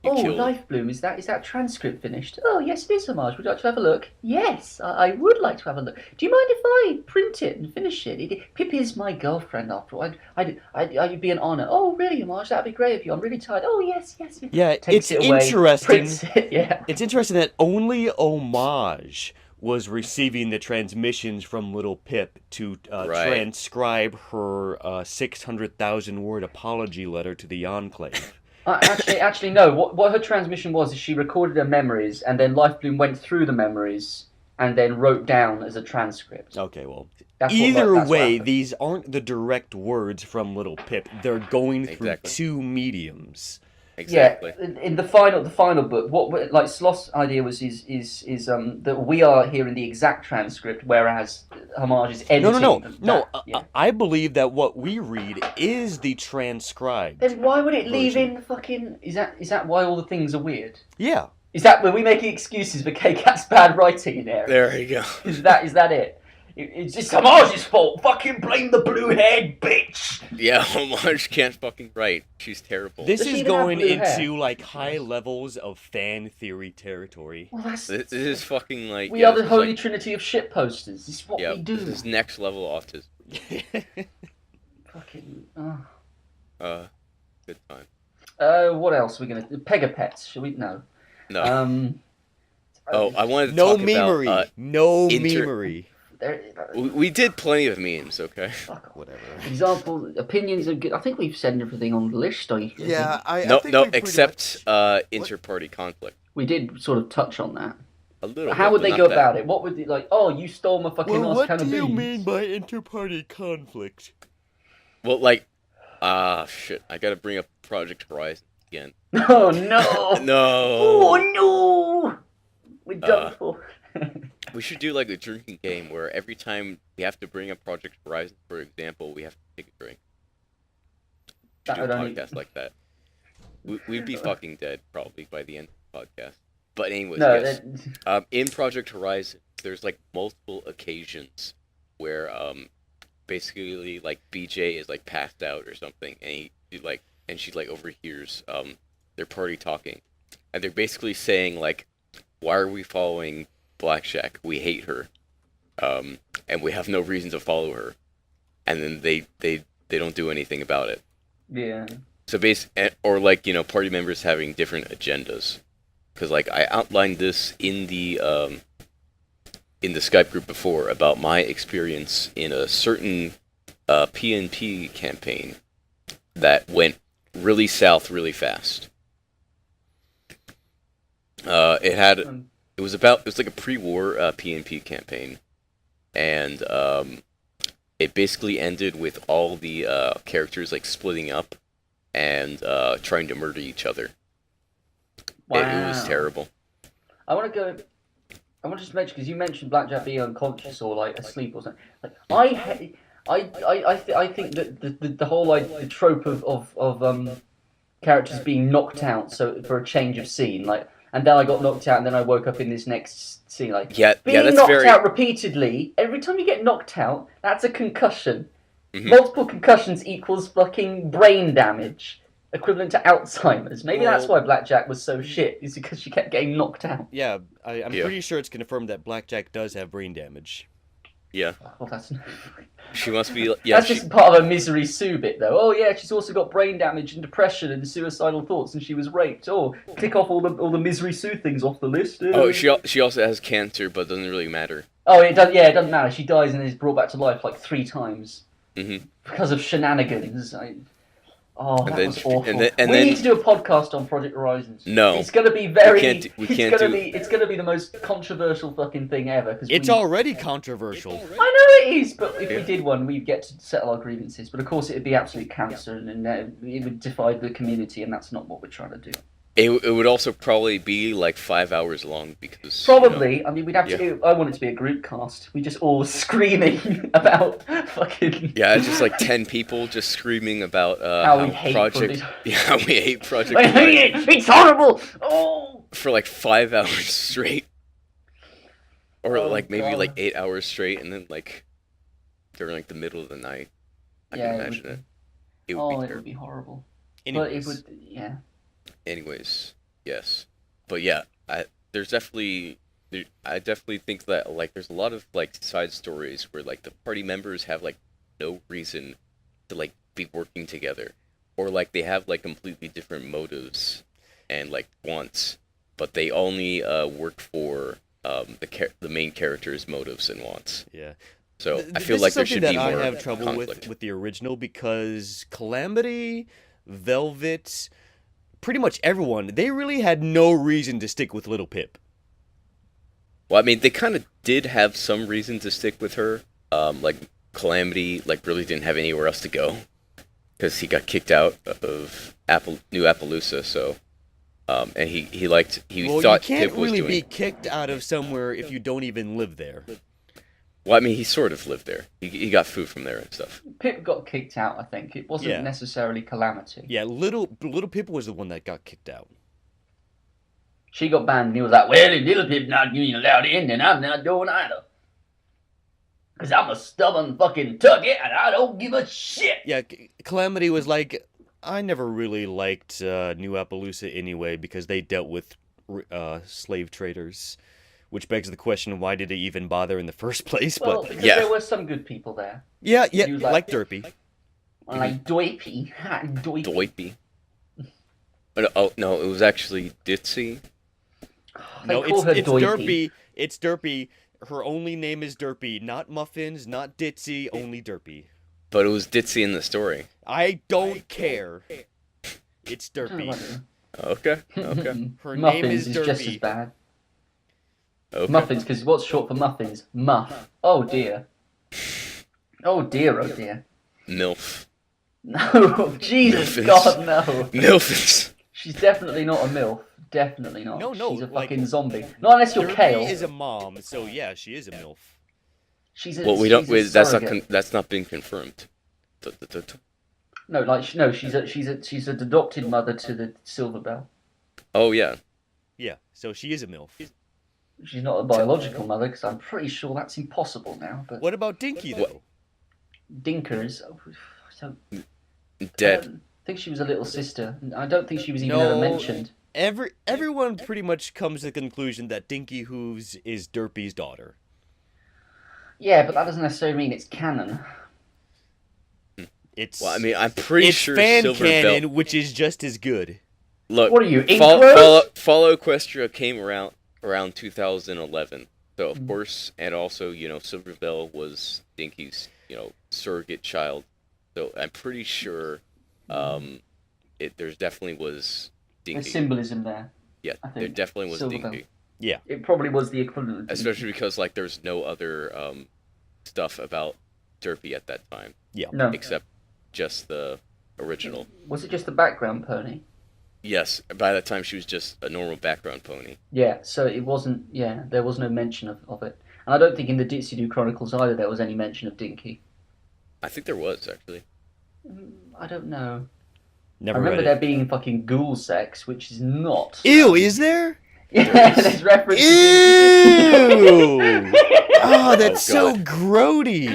Lifebloom, is that transcript finished? Oh, yes, it is, Homage. Would you like to have a look? Yes, I would like to have a look. Do you mind if I print it and finish it? Pip is my girlfriend, after all. I'd be an honour. Oh, really, Homage? That'd be great of you. I'm really tired. Oh, yes. Yeah, Takes it's it away, interesting. prints it, yeah. It's interesting that only Homage was receiving the transmissions from Little Pip to transcribe her 600,000-word apology letter to the Enclave. Actually, no. What her transmission was is she recorded her memories, and then Lifebloom went through the memories and then wrote down as a transcript. Okay, well, that's either what way, happened. these aren't the direct words from Little Pip. They're going through two mediums. Exactly. Yeah, in the final book, what like Sloth's idea was is that we are hearing the exact transcript, whereas Homage is editing. No. I believe that what we read is the transcribed. Then why would it leave version. in fucking? Is that why all the things are weird? Yeah. Is that when we making excuses for K-Cat's bad writing in there? There you go. Is that it? It's just Homage's fault. Fucking blame the blue-haired bitch. Yeah, Homage can't fucking write. She's terrible. This Does she is even have going blue into hair? like high levels of fan theory territory. Well, This is fucking like we are the this is holy like, tryst of shit posters. This is what we do. This is next level autism. Fucking. Good time. What else are we gonna? Pegapets? Should we? No. No. I wanted to No talk memery. about No memery. we did plenty of memes, okay? Fuck off. Whatever. Example, opinions are good. I think we've said everything on the list. I think. No, except inter-party conflict. We did sort of touch on that. A little. How bit, would but they not go that. about it? What would they like? Oh, you stole my fucking Well, nice what can of do you beans. mean by inter-party conflict? Well, like, shit. I gotta bring up Project Horizon again. Oh no! No. Oh no! We're done for. We should do like a drinking game where every time we have to bring up Project Horizon, for example, we have to take a drink. We should do a podcast like that. We'd be fucking dead probably by the end of the podcast. But anyways, No, yes. In Project Horizon, there's like multiple occasions where basically like BJ is like passed out or something, and she overhears their party talking, and they're basically saying like, why are we following Blackjack? We hate her, and we have no reason to follow her, and then they don't do anything about it. Yeah. So or like party members having different agendas, because like I outlined this in the Skype group before about my experience in a certain PNP campaign that went really south really fast. It was like a pre-war PNP campaign, and it basically ended with all the characters like splitting up and trying to murder each other. Wow. It was terrible. I want to just mention because you mentioned Blackjack being unconscious or like asleep or something. Like I think that the whole the trope of characters being knocked out so for a change of scene, like, and then I got knocked out and then I woke up in this next scene, like, being that's knocked very... out repeatedly. Every time you get knocked out, that's a concussion. Mm-hmm. Multiple concussions equals fucking brain damage, equivalent to Alzheimer's. Maybe that's why Blackjack was so shit, is because she kept getting knocked out. Yeah, I'm pretty sure it's confirmed that Blackjack does have brain damage. Yeah. Well, that's... She must be... that's just part of a Misery Sue bit, though. Oh, yeah, she's also got brain damage and depression and suicidal thoughts, and she was raped. Oh, click off all the Misery Sue things off the list. Oh, she also has cancer, but it doesn't really matter. Oh, it doesn't matter. She dies and is brought back to life like 3 times. Mm-hmm. Because of shenanigans. That was awful. We need to do a podcast on Project Horizons. No, it's going to be very. It's going to be the most controversial fucking thing ever. It's already controversial. I know it is, but if we did one, we'd get to settle our grievances. But of course, it'd be absolute cancer, and it would divide the community, and that's not what we're trying to do. It would also probably be like 5 hours long because... Probably. I mean, we'd have to do... I want it to be a group cast. We just all screaming about fucking... Yeah, just like 10 people just screaming about how we hate Project... Yeah, we hate Project. I hate it! It's horrible! Oh! For like 5 hours straight. Or maybe God. like 8 hours straight, and then like during like the middle of the night. I can imagine it. It would be terrible. It would be horrible. Anyways. But it would... Yeah. Anyways, yes, but yeah, I definitely think that like there's a lot of like side stories where like the party members have like no reason to like be working together, or like they have like completely different motives and like wants, but they only work for the main character's motives and wants. Yeah. So I feel like there should be more I have trouble conflict with the original because Calamity, Velvet, pretty much everyone, they really had no reason to stick with Little Pip. Well, I mean, they kind of did have some reason to stick with her. Like Calamity, like really didn't have anywhere else to go because he got kicked out of New Appaloosa. So, and he thought you can't Pip was really doing... be kicked out of somewhere if you don't even live there. Well, I mean, he sort of lived there. He got food from there and stuff. Pip got kicked out, I think. It wasn't necessarily Calamity. Yeah, little Pip was the one that got kicked out. She got banned, and he was like, well, if Little Pip's not being allowed in, then I'm not going either. Because I'm a stubborn fucking tucket, and I don't give a shit. Yeah, Calamity was like, I never really liked New Appaloosa anyway, because they dealt with slave traders. Which begs the question, why did he even bother in the first place? Well, but because there were some good people there. Yeah, like Derpy. Like Doipy. Doipy. Oh, no, it was actually Ditzy. No, it's Derpy. It's Derpy. Her only name is Derpy. Not Muffins, not Ditzy, only Derpy. But it was Ditzy in the story. I don't care. It's Derpy. Okay. Her Muffins name is Derpy. Just as bad. Okay. Muffins, because what's short for muffins? Muff. Oh dear. Oh dear, oh dear. MILF. No, Jesus Milfins. God, no. MILFins. She's definitely not a MILF. Definitely not. No, She's a like, fucking zombie. Not unless you're Derpy Kale. is a mom, so yeah, she is a MILF. She's a, Well, we don't. she's a That's surrogate. that's not been confirmed. No, like no, she's an adopted mother to the Silver Bell. Oh yeah. Yeah, so she is a MILF. She's not a biological mother because I'm pretty sure that's impossible now. But What about Dinky, though? Dinkers, I Dead. think she was a little sister. I don't think she was even ever mentioned. Everyone pretty much comes to the conclusion that Dinky Hooves is Derpy's daughter. Yeah, but that doesn't necessarily mean it's canon. It's Well, I mean, I'm pretty it's sure fan Silver canon, Bell. which is just as good. Look, What are you, Follow Equestria came around 2011. So of course, and also Silver Bell was Dinky's surrogate child. So I'm pretty sure there's definitely was Dinky. There's symbolism there. Yeah, I think. there definitely was Silver Dinky. Bell. Yeah. It probably was the equivalent of Dinky. Especially because like there's no other stuff about Derpy at that time. Yeah. No. Except just the original. Was it just the background pony? Yes, by that time she was just a normal background pony. Yeah, so it wasn't, there was no mention of it. And I don't think in the Ditsy-Doo Chronicles either there was any mention of Dinky. I think there was, actually. I don't know. Never I remember read there it. being fucking ghoul sex, which is not. Ew, is there? Yeah, there's references. Ew! Oh, that's Oh, so God. grody.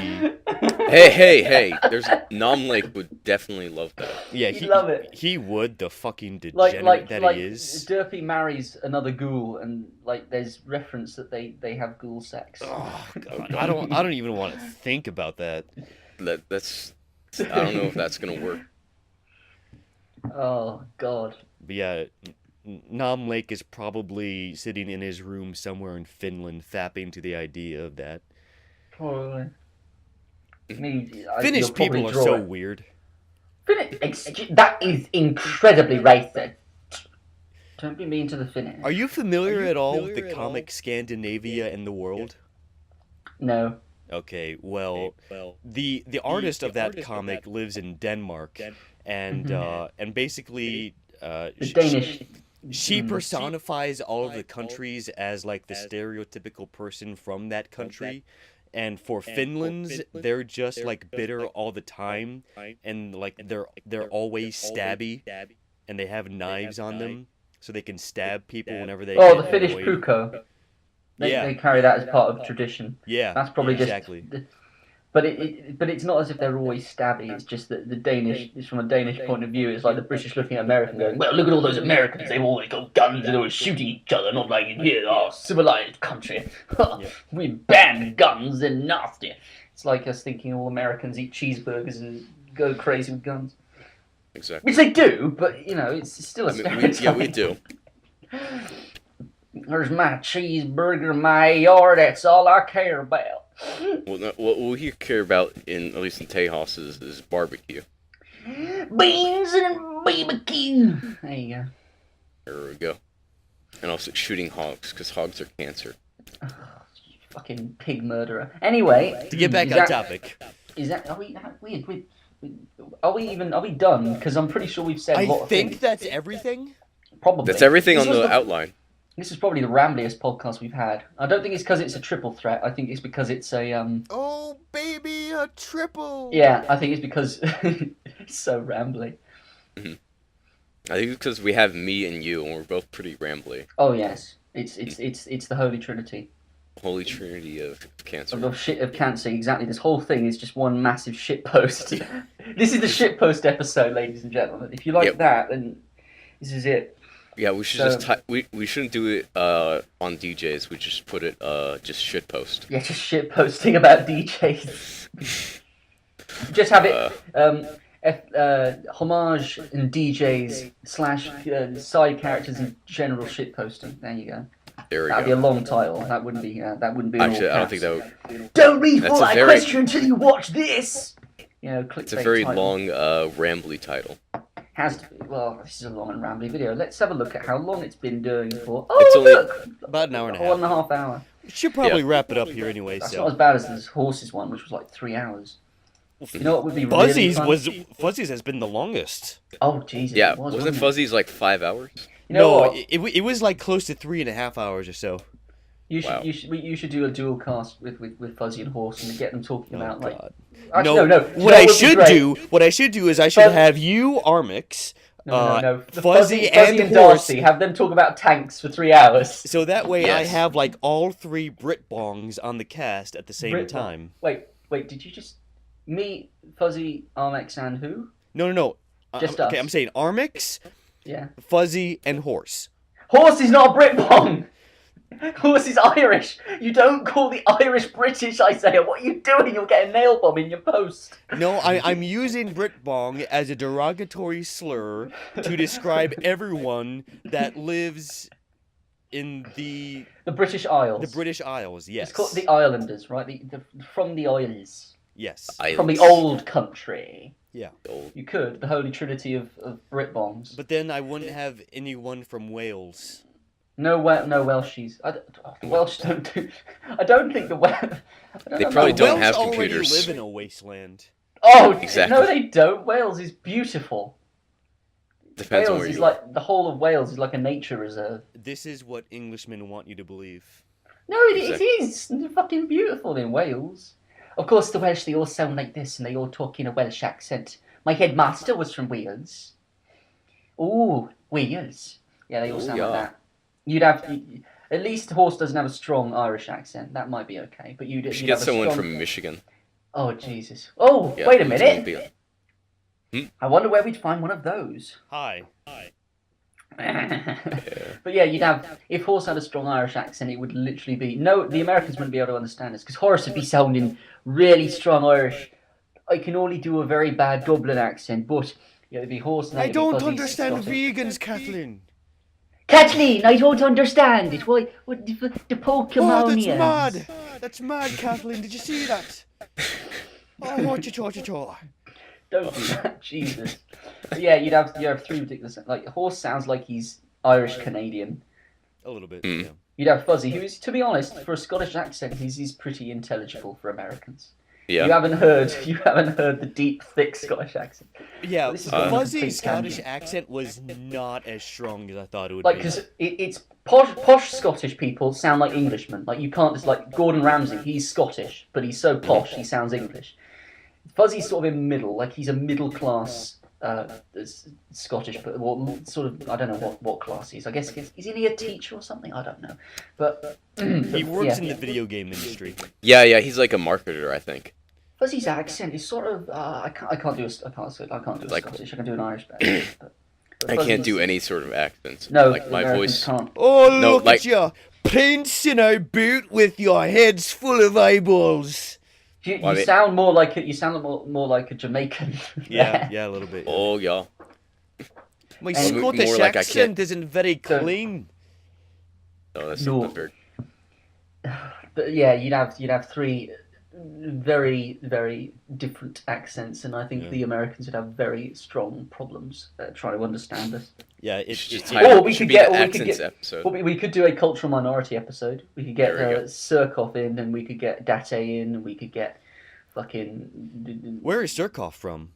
Hey! There's Nom Lake would definitely love that. Yeah, He'd love it. He would, the fucking degenerate like that he is. Derpy marries another ghoul, and like there's reference that they have ghoul sex. Oh, God. I don't even want to think about that. That's I don't know if that's gonna work. Oh God. But yeah, Nam Lake is probably sitting in his room somewhere in Finland, fapping to the idea of that. Probably. Finnish people are so weird. That is incredibly racist. Don't be mean to the Finnish. Are you familiar at all with the comic Scandinavia and the World? No. Okay, well, the artist of that comic lives in Denmark, and basically, The Danish. she personifies all of the countries as like the stereotypical person from that country. And for Finland's, they're just like bitter all the time, and like they're always stabby, and they have knives on them, so they can stab people whenever they. Oh, get the Finnish annoyed. puukko. Yeah. They carry that as part of tradition. Yeah, That's probably exactly. just. But it's not as if they're always stabby. It's just that the Danish, it's from a Danish point of view. It's like the British looking at America going, well, look at all those Americans. They've always got guns and always shooting each other, not like in here, our civilized country. We ban guns, they're nasty. It's like us thinking all Americans eat cheeseburgers and go crazy with guns. Exactly. Which they do, but, you know, it's still a stereotype. we do. There's my cheeseburger, my yard, that's all I care about. Well, no, what we care about, at least in Tejas, is barbecue. Beans and barbecue. There you go. There we go. And also shooting hogs, because hogs are cancer. Fucking pig murderer. Anyway, To get back on topic, Is that are we done? Because I'm pretty sure we've said a lot of things. that's everything. Probably. That's everything This on was the outline. This is probably the rambliest podcast we've had. I don't think it's because it's a triple threat. I think it's because it's a Oh baby, a triple. Yeah, I think it's because it's so rambly. I think it's because we have me and you, and we're both pretty rambly. Oh yes, it's the Holy Trinity. Holy Trinity of cancer. Of cancer, exactly. This whole thing is just one massive shitpost. This is the shitpost episode, ladies and gentlemen. If you like that, then this is it. Yeah, we should we shouldn't do it on DJs. We just put it just shitpost. Yeah, just shitposting about DJs. Just have it Homage and DJs / side characters and general shitposting. There you go. There we That'd go. be a long title. That wouldn't be. Actually, I don't think that would. Don't read That's all a that very- question until you watch this. You know, clickbait It's a very title. long, rambly title. Has to be. Well, this is a long and rambly video. Let's have a look at how long it's been doing for. Oh, It's only- look! About an hour and a 1.5 hour. We should probably wrap it up here anyway. That's So not as bad as this horses one, which was like 3 hours. You know what would be really fun? Fuzzy's has been the longest. Oh Jesus! Yeah, it was, wasn't it? Fuzzy's like 5 hours? You know No, what? it was like close to 3.5 hours or so. You should Wow. you should do a dual cast with Fuzzy and Horse and get them talking about like. God. Actually, no. What I should do is I should have you, Armix, No. Fuzzy and Horse. Darcy, have them talk about tanks for 3 hours. So that way I Yes. have like all 3 Brit bongs on the cast at the same Brit time. Wait, did you just me, Fuzzy, Armex, and who? No. Just okay, us. I'm saying Armix, Yeah. Fuzzy, and Horse. Horse is not a Brit bong. Horse is Irish. You don't call the Irish British, Isaiah. What are you doing? You'll get a nail bomb in your post. No, I'm using Brit bong as a derogatory slur to describe everyone that lives in the British Isles. The British Isles, yes. It's called the Islanders, right? From the Isles. Yes. From the old country. Yeah. You could, the holy trinity of Brit bombs. But then I wouldn't have anyone from Wales. No Welshies. The Welsh don't do. I don't think the Welsh. They probably don't Welsh have already computers. live in a wasteland. Oh, Exactly. No, they don't. Wales is beautiful. Depends on Wales where is you are. like the whole of Wales is like a nature reserve. This is what Englishmen want you to believe. No, it is. It's fucking beautiful in Wales. Of course, the Welsh, they all sound like this, and they all talk in a Welsh accent. My headmaster was from Wales. Ooh, Wales. Yeah, they all sound like that. You'd have... At least Horse doesn't have a strong Irish accent. That might be okay. But you'd should get someone from Michigan. Oh, Jesus. Oh, yeah, wait a minute. I wonder where we'd find one of those. Hi. But yeah, you'd have... If Horse had a strong Irish accent, it would literally be... No, the Americans wouldn't be able to understand us, because Horace would be sounding really strong Irish. I can only do a very bad Dublin accent, but... Yeah, it'd be Horse and I don't understand vegans, Kathleen. Kathleen, I don't understand it. Why, what the Pokemon? Oh, that's mad. That's mad, Kathleen. Did you see that? Oh, what you Don't do that, Jesus. But yeah, you'd have three ridiculous... Like, Horse sounds like he's Irish-Canadian. A little bit, yeah. You'd have Fuzzy, who is, to be honest, for a Scottish accent, he's pretty intelligible for Americans. Yeah. You haven't heard the deep, thick Scottish accent. Yeah, Fuzzy's Scottish tangent. accent was not as strong as I thought it would Like, be. because it's posh Scottish people sound like Englishmen. Like, you can't just, like, Gordon Ramsay, he's Scottish, but he's so posh, he sounds English. Fuzzy's sort of in the middle, like, he's a middle-class Scottish, but sort of, I don't know what class he is. I guess, is he a teacher or something? I don't know. But he works in the video game industry. Yeah, he's like a marketer, I think. Fuzzy's accent is sort of I can't do a Scottish. I can do an Irish accent. But I can't do any sort of accents. No, like my Americans voice. can't. Oh, No, look like- at you, prancing about with your heads full of eyeballs. You sound more like a Jamaican. Yeah, a little bit. Yeah. Oh, yeah. My And- Scottish More like I accent can't- isn't very clean. No, that's No. not very... But yeah, you'd have three very, very different accents, and I think the Americans would have very strong problems trying to understand us. Yeah, We could do a cultural minority episode. We could get Surkoff in, and we could get Date in, and we could get fucking... Where is Surkoff from?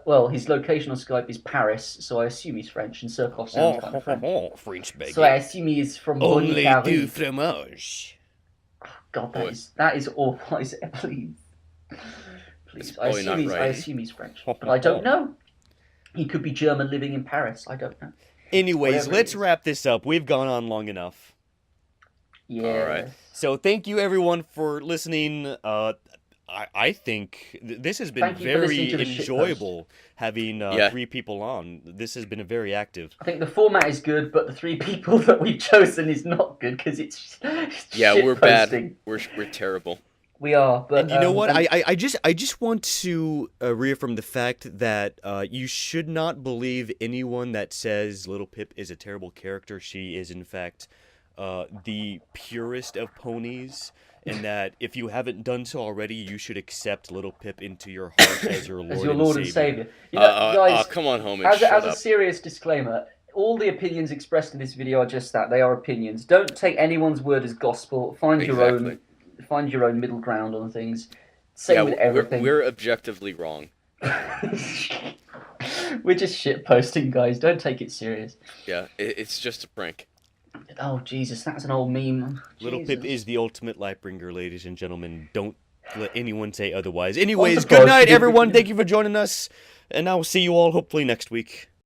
Well, his location on Skype is Paris, so I assume he's French, and Surkoff sounds kind of French. French baby. So I assume he is from Only Paris. du fromage. God, that is awful. Please. I assume he's French, but I don't know. He could be German living in Paris. I don't know. Anyways, Whatever let's wrap this up. We've gone on long enough. Yeah. All right. So thank you everyone for listening. I think this has been Thank you for listening very to the shitpost. enjoyable having 3 people on. This has been very active. I think the format is good, but the 3 people that we've chosen is not good because it's Yeah, we're shitposting. bad. We're terrible. We are, but And you know what? I just want to reaffirm the fact that you should not believe anyone that says Little Pip is a terrible character. She is, in fact, the purest of ponies, and that if you haven't done so already, you should accept Little Pip into your heart as your Lord, and Savior. You know, guys, come on, Homage. as a serious disclaimer, all the opinions expressed in this video are just that. They are opinions. Don't take anyone's word as gospel. Find your own middle ground on things. Same with everything. We're objectively wrong. We're just shit posting, guys. Don't take it serious. Yeah, it's just a prank. Oh Jesus, that's an old meme. Little Jesus. Pip is the ultimate Lightbringer, ladies and gentlemen. Don't let anyone say otherwise. Anyways, surprised good night, you didn't- everyone. Thank you for joining us, and I will see you all hopefully next week.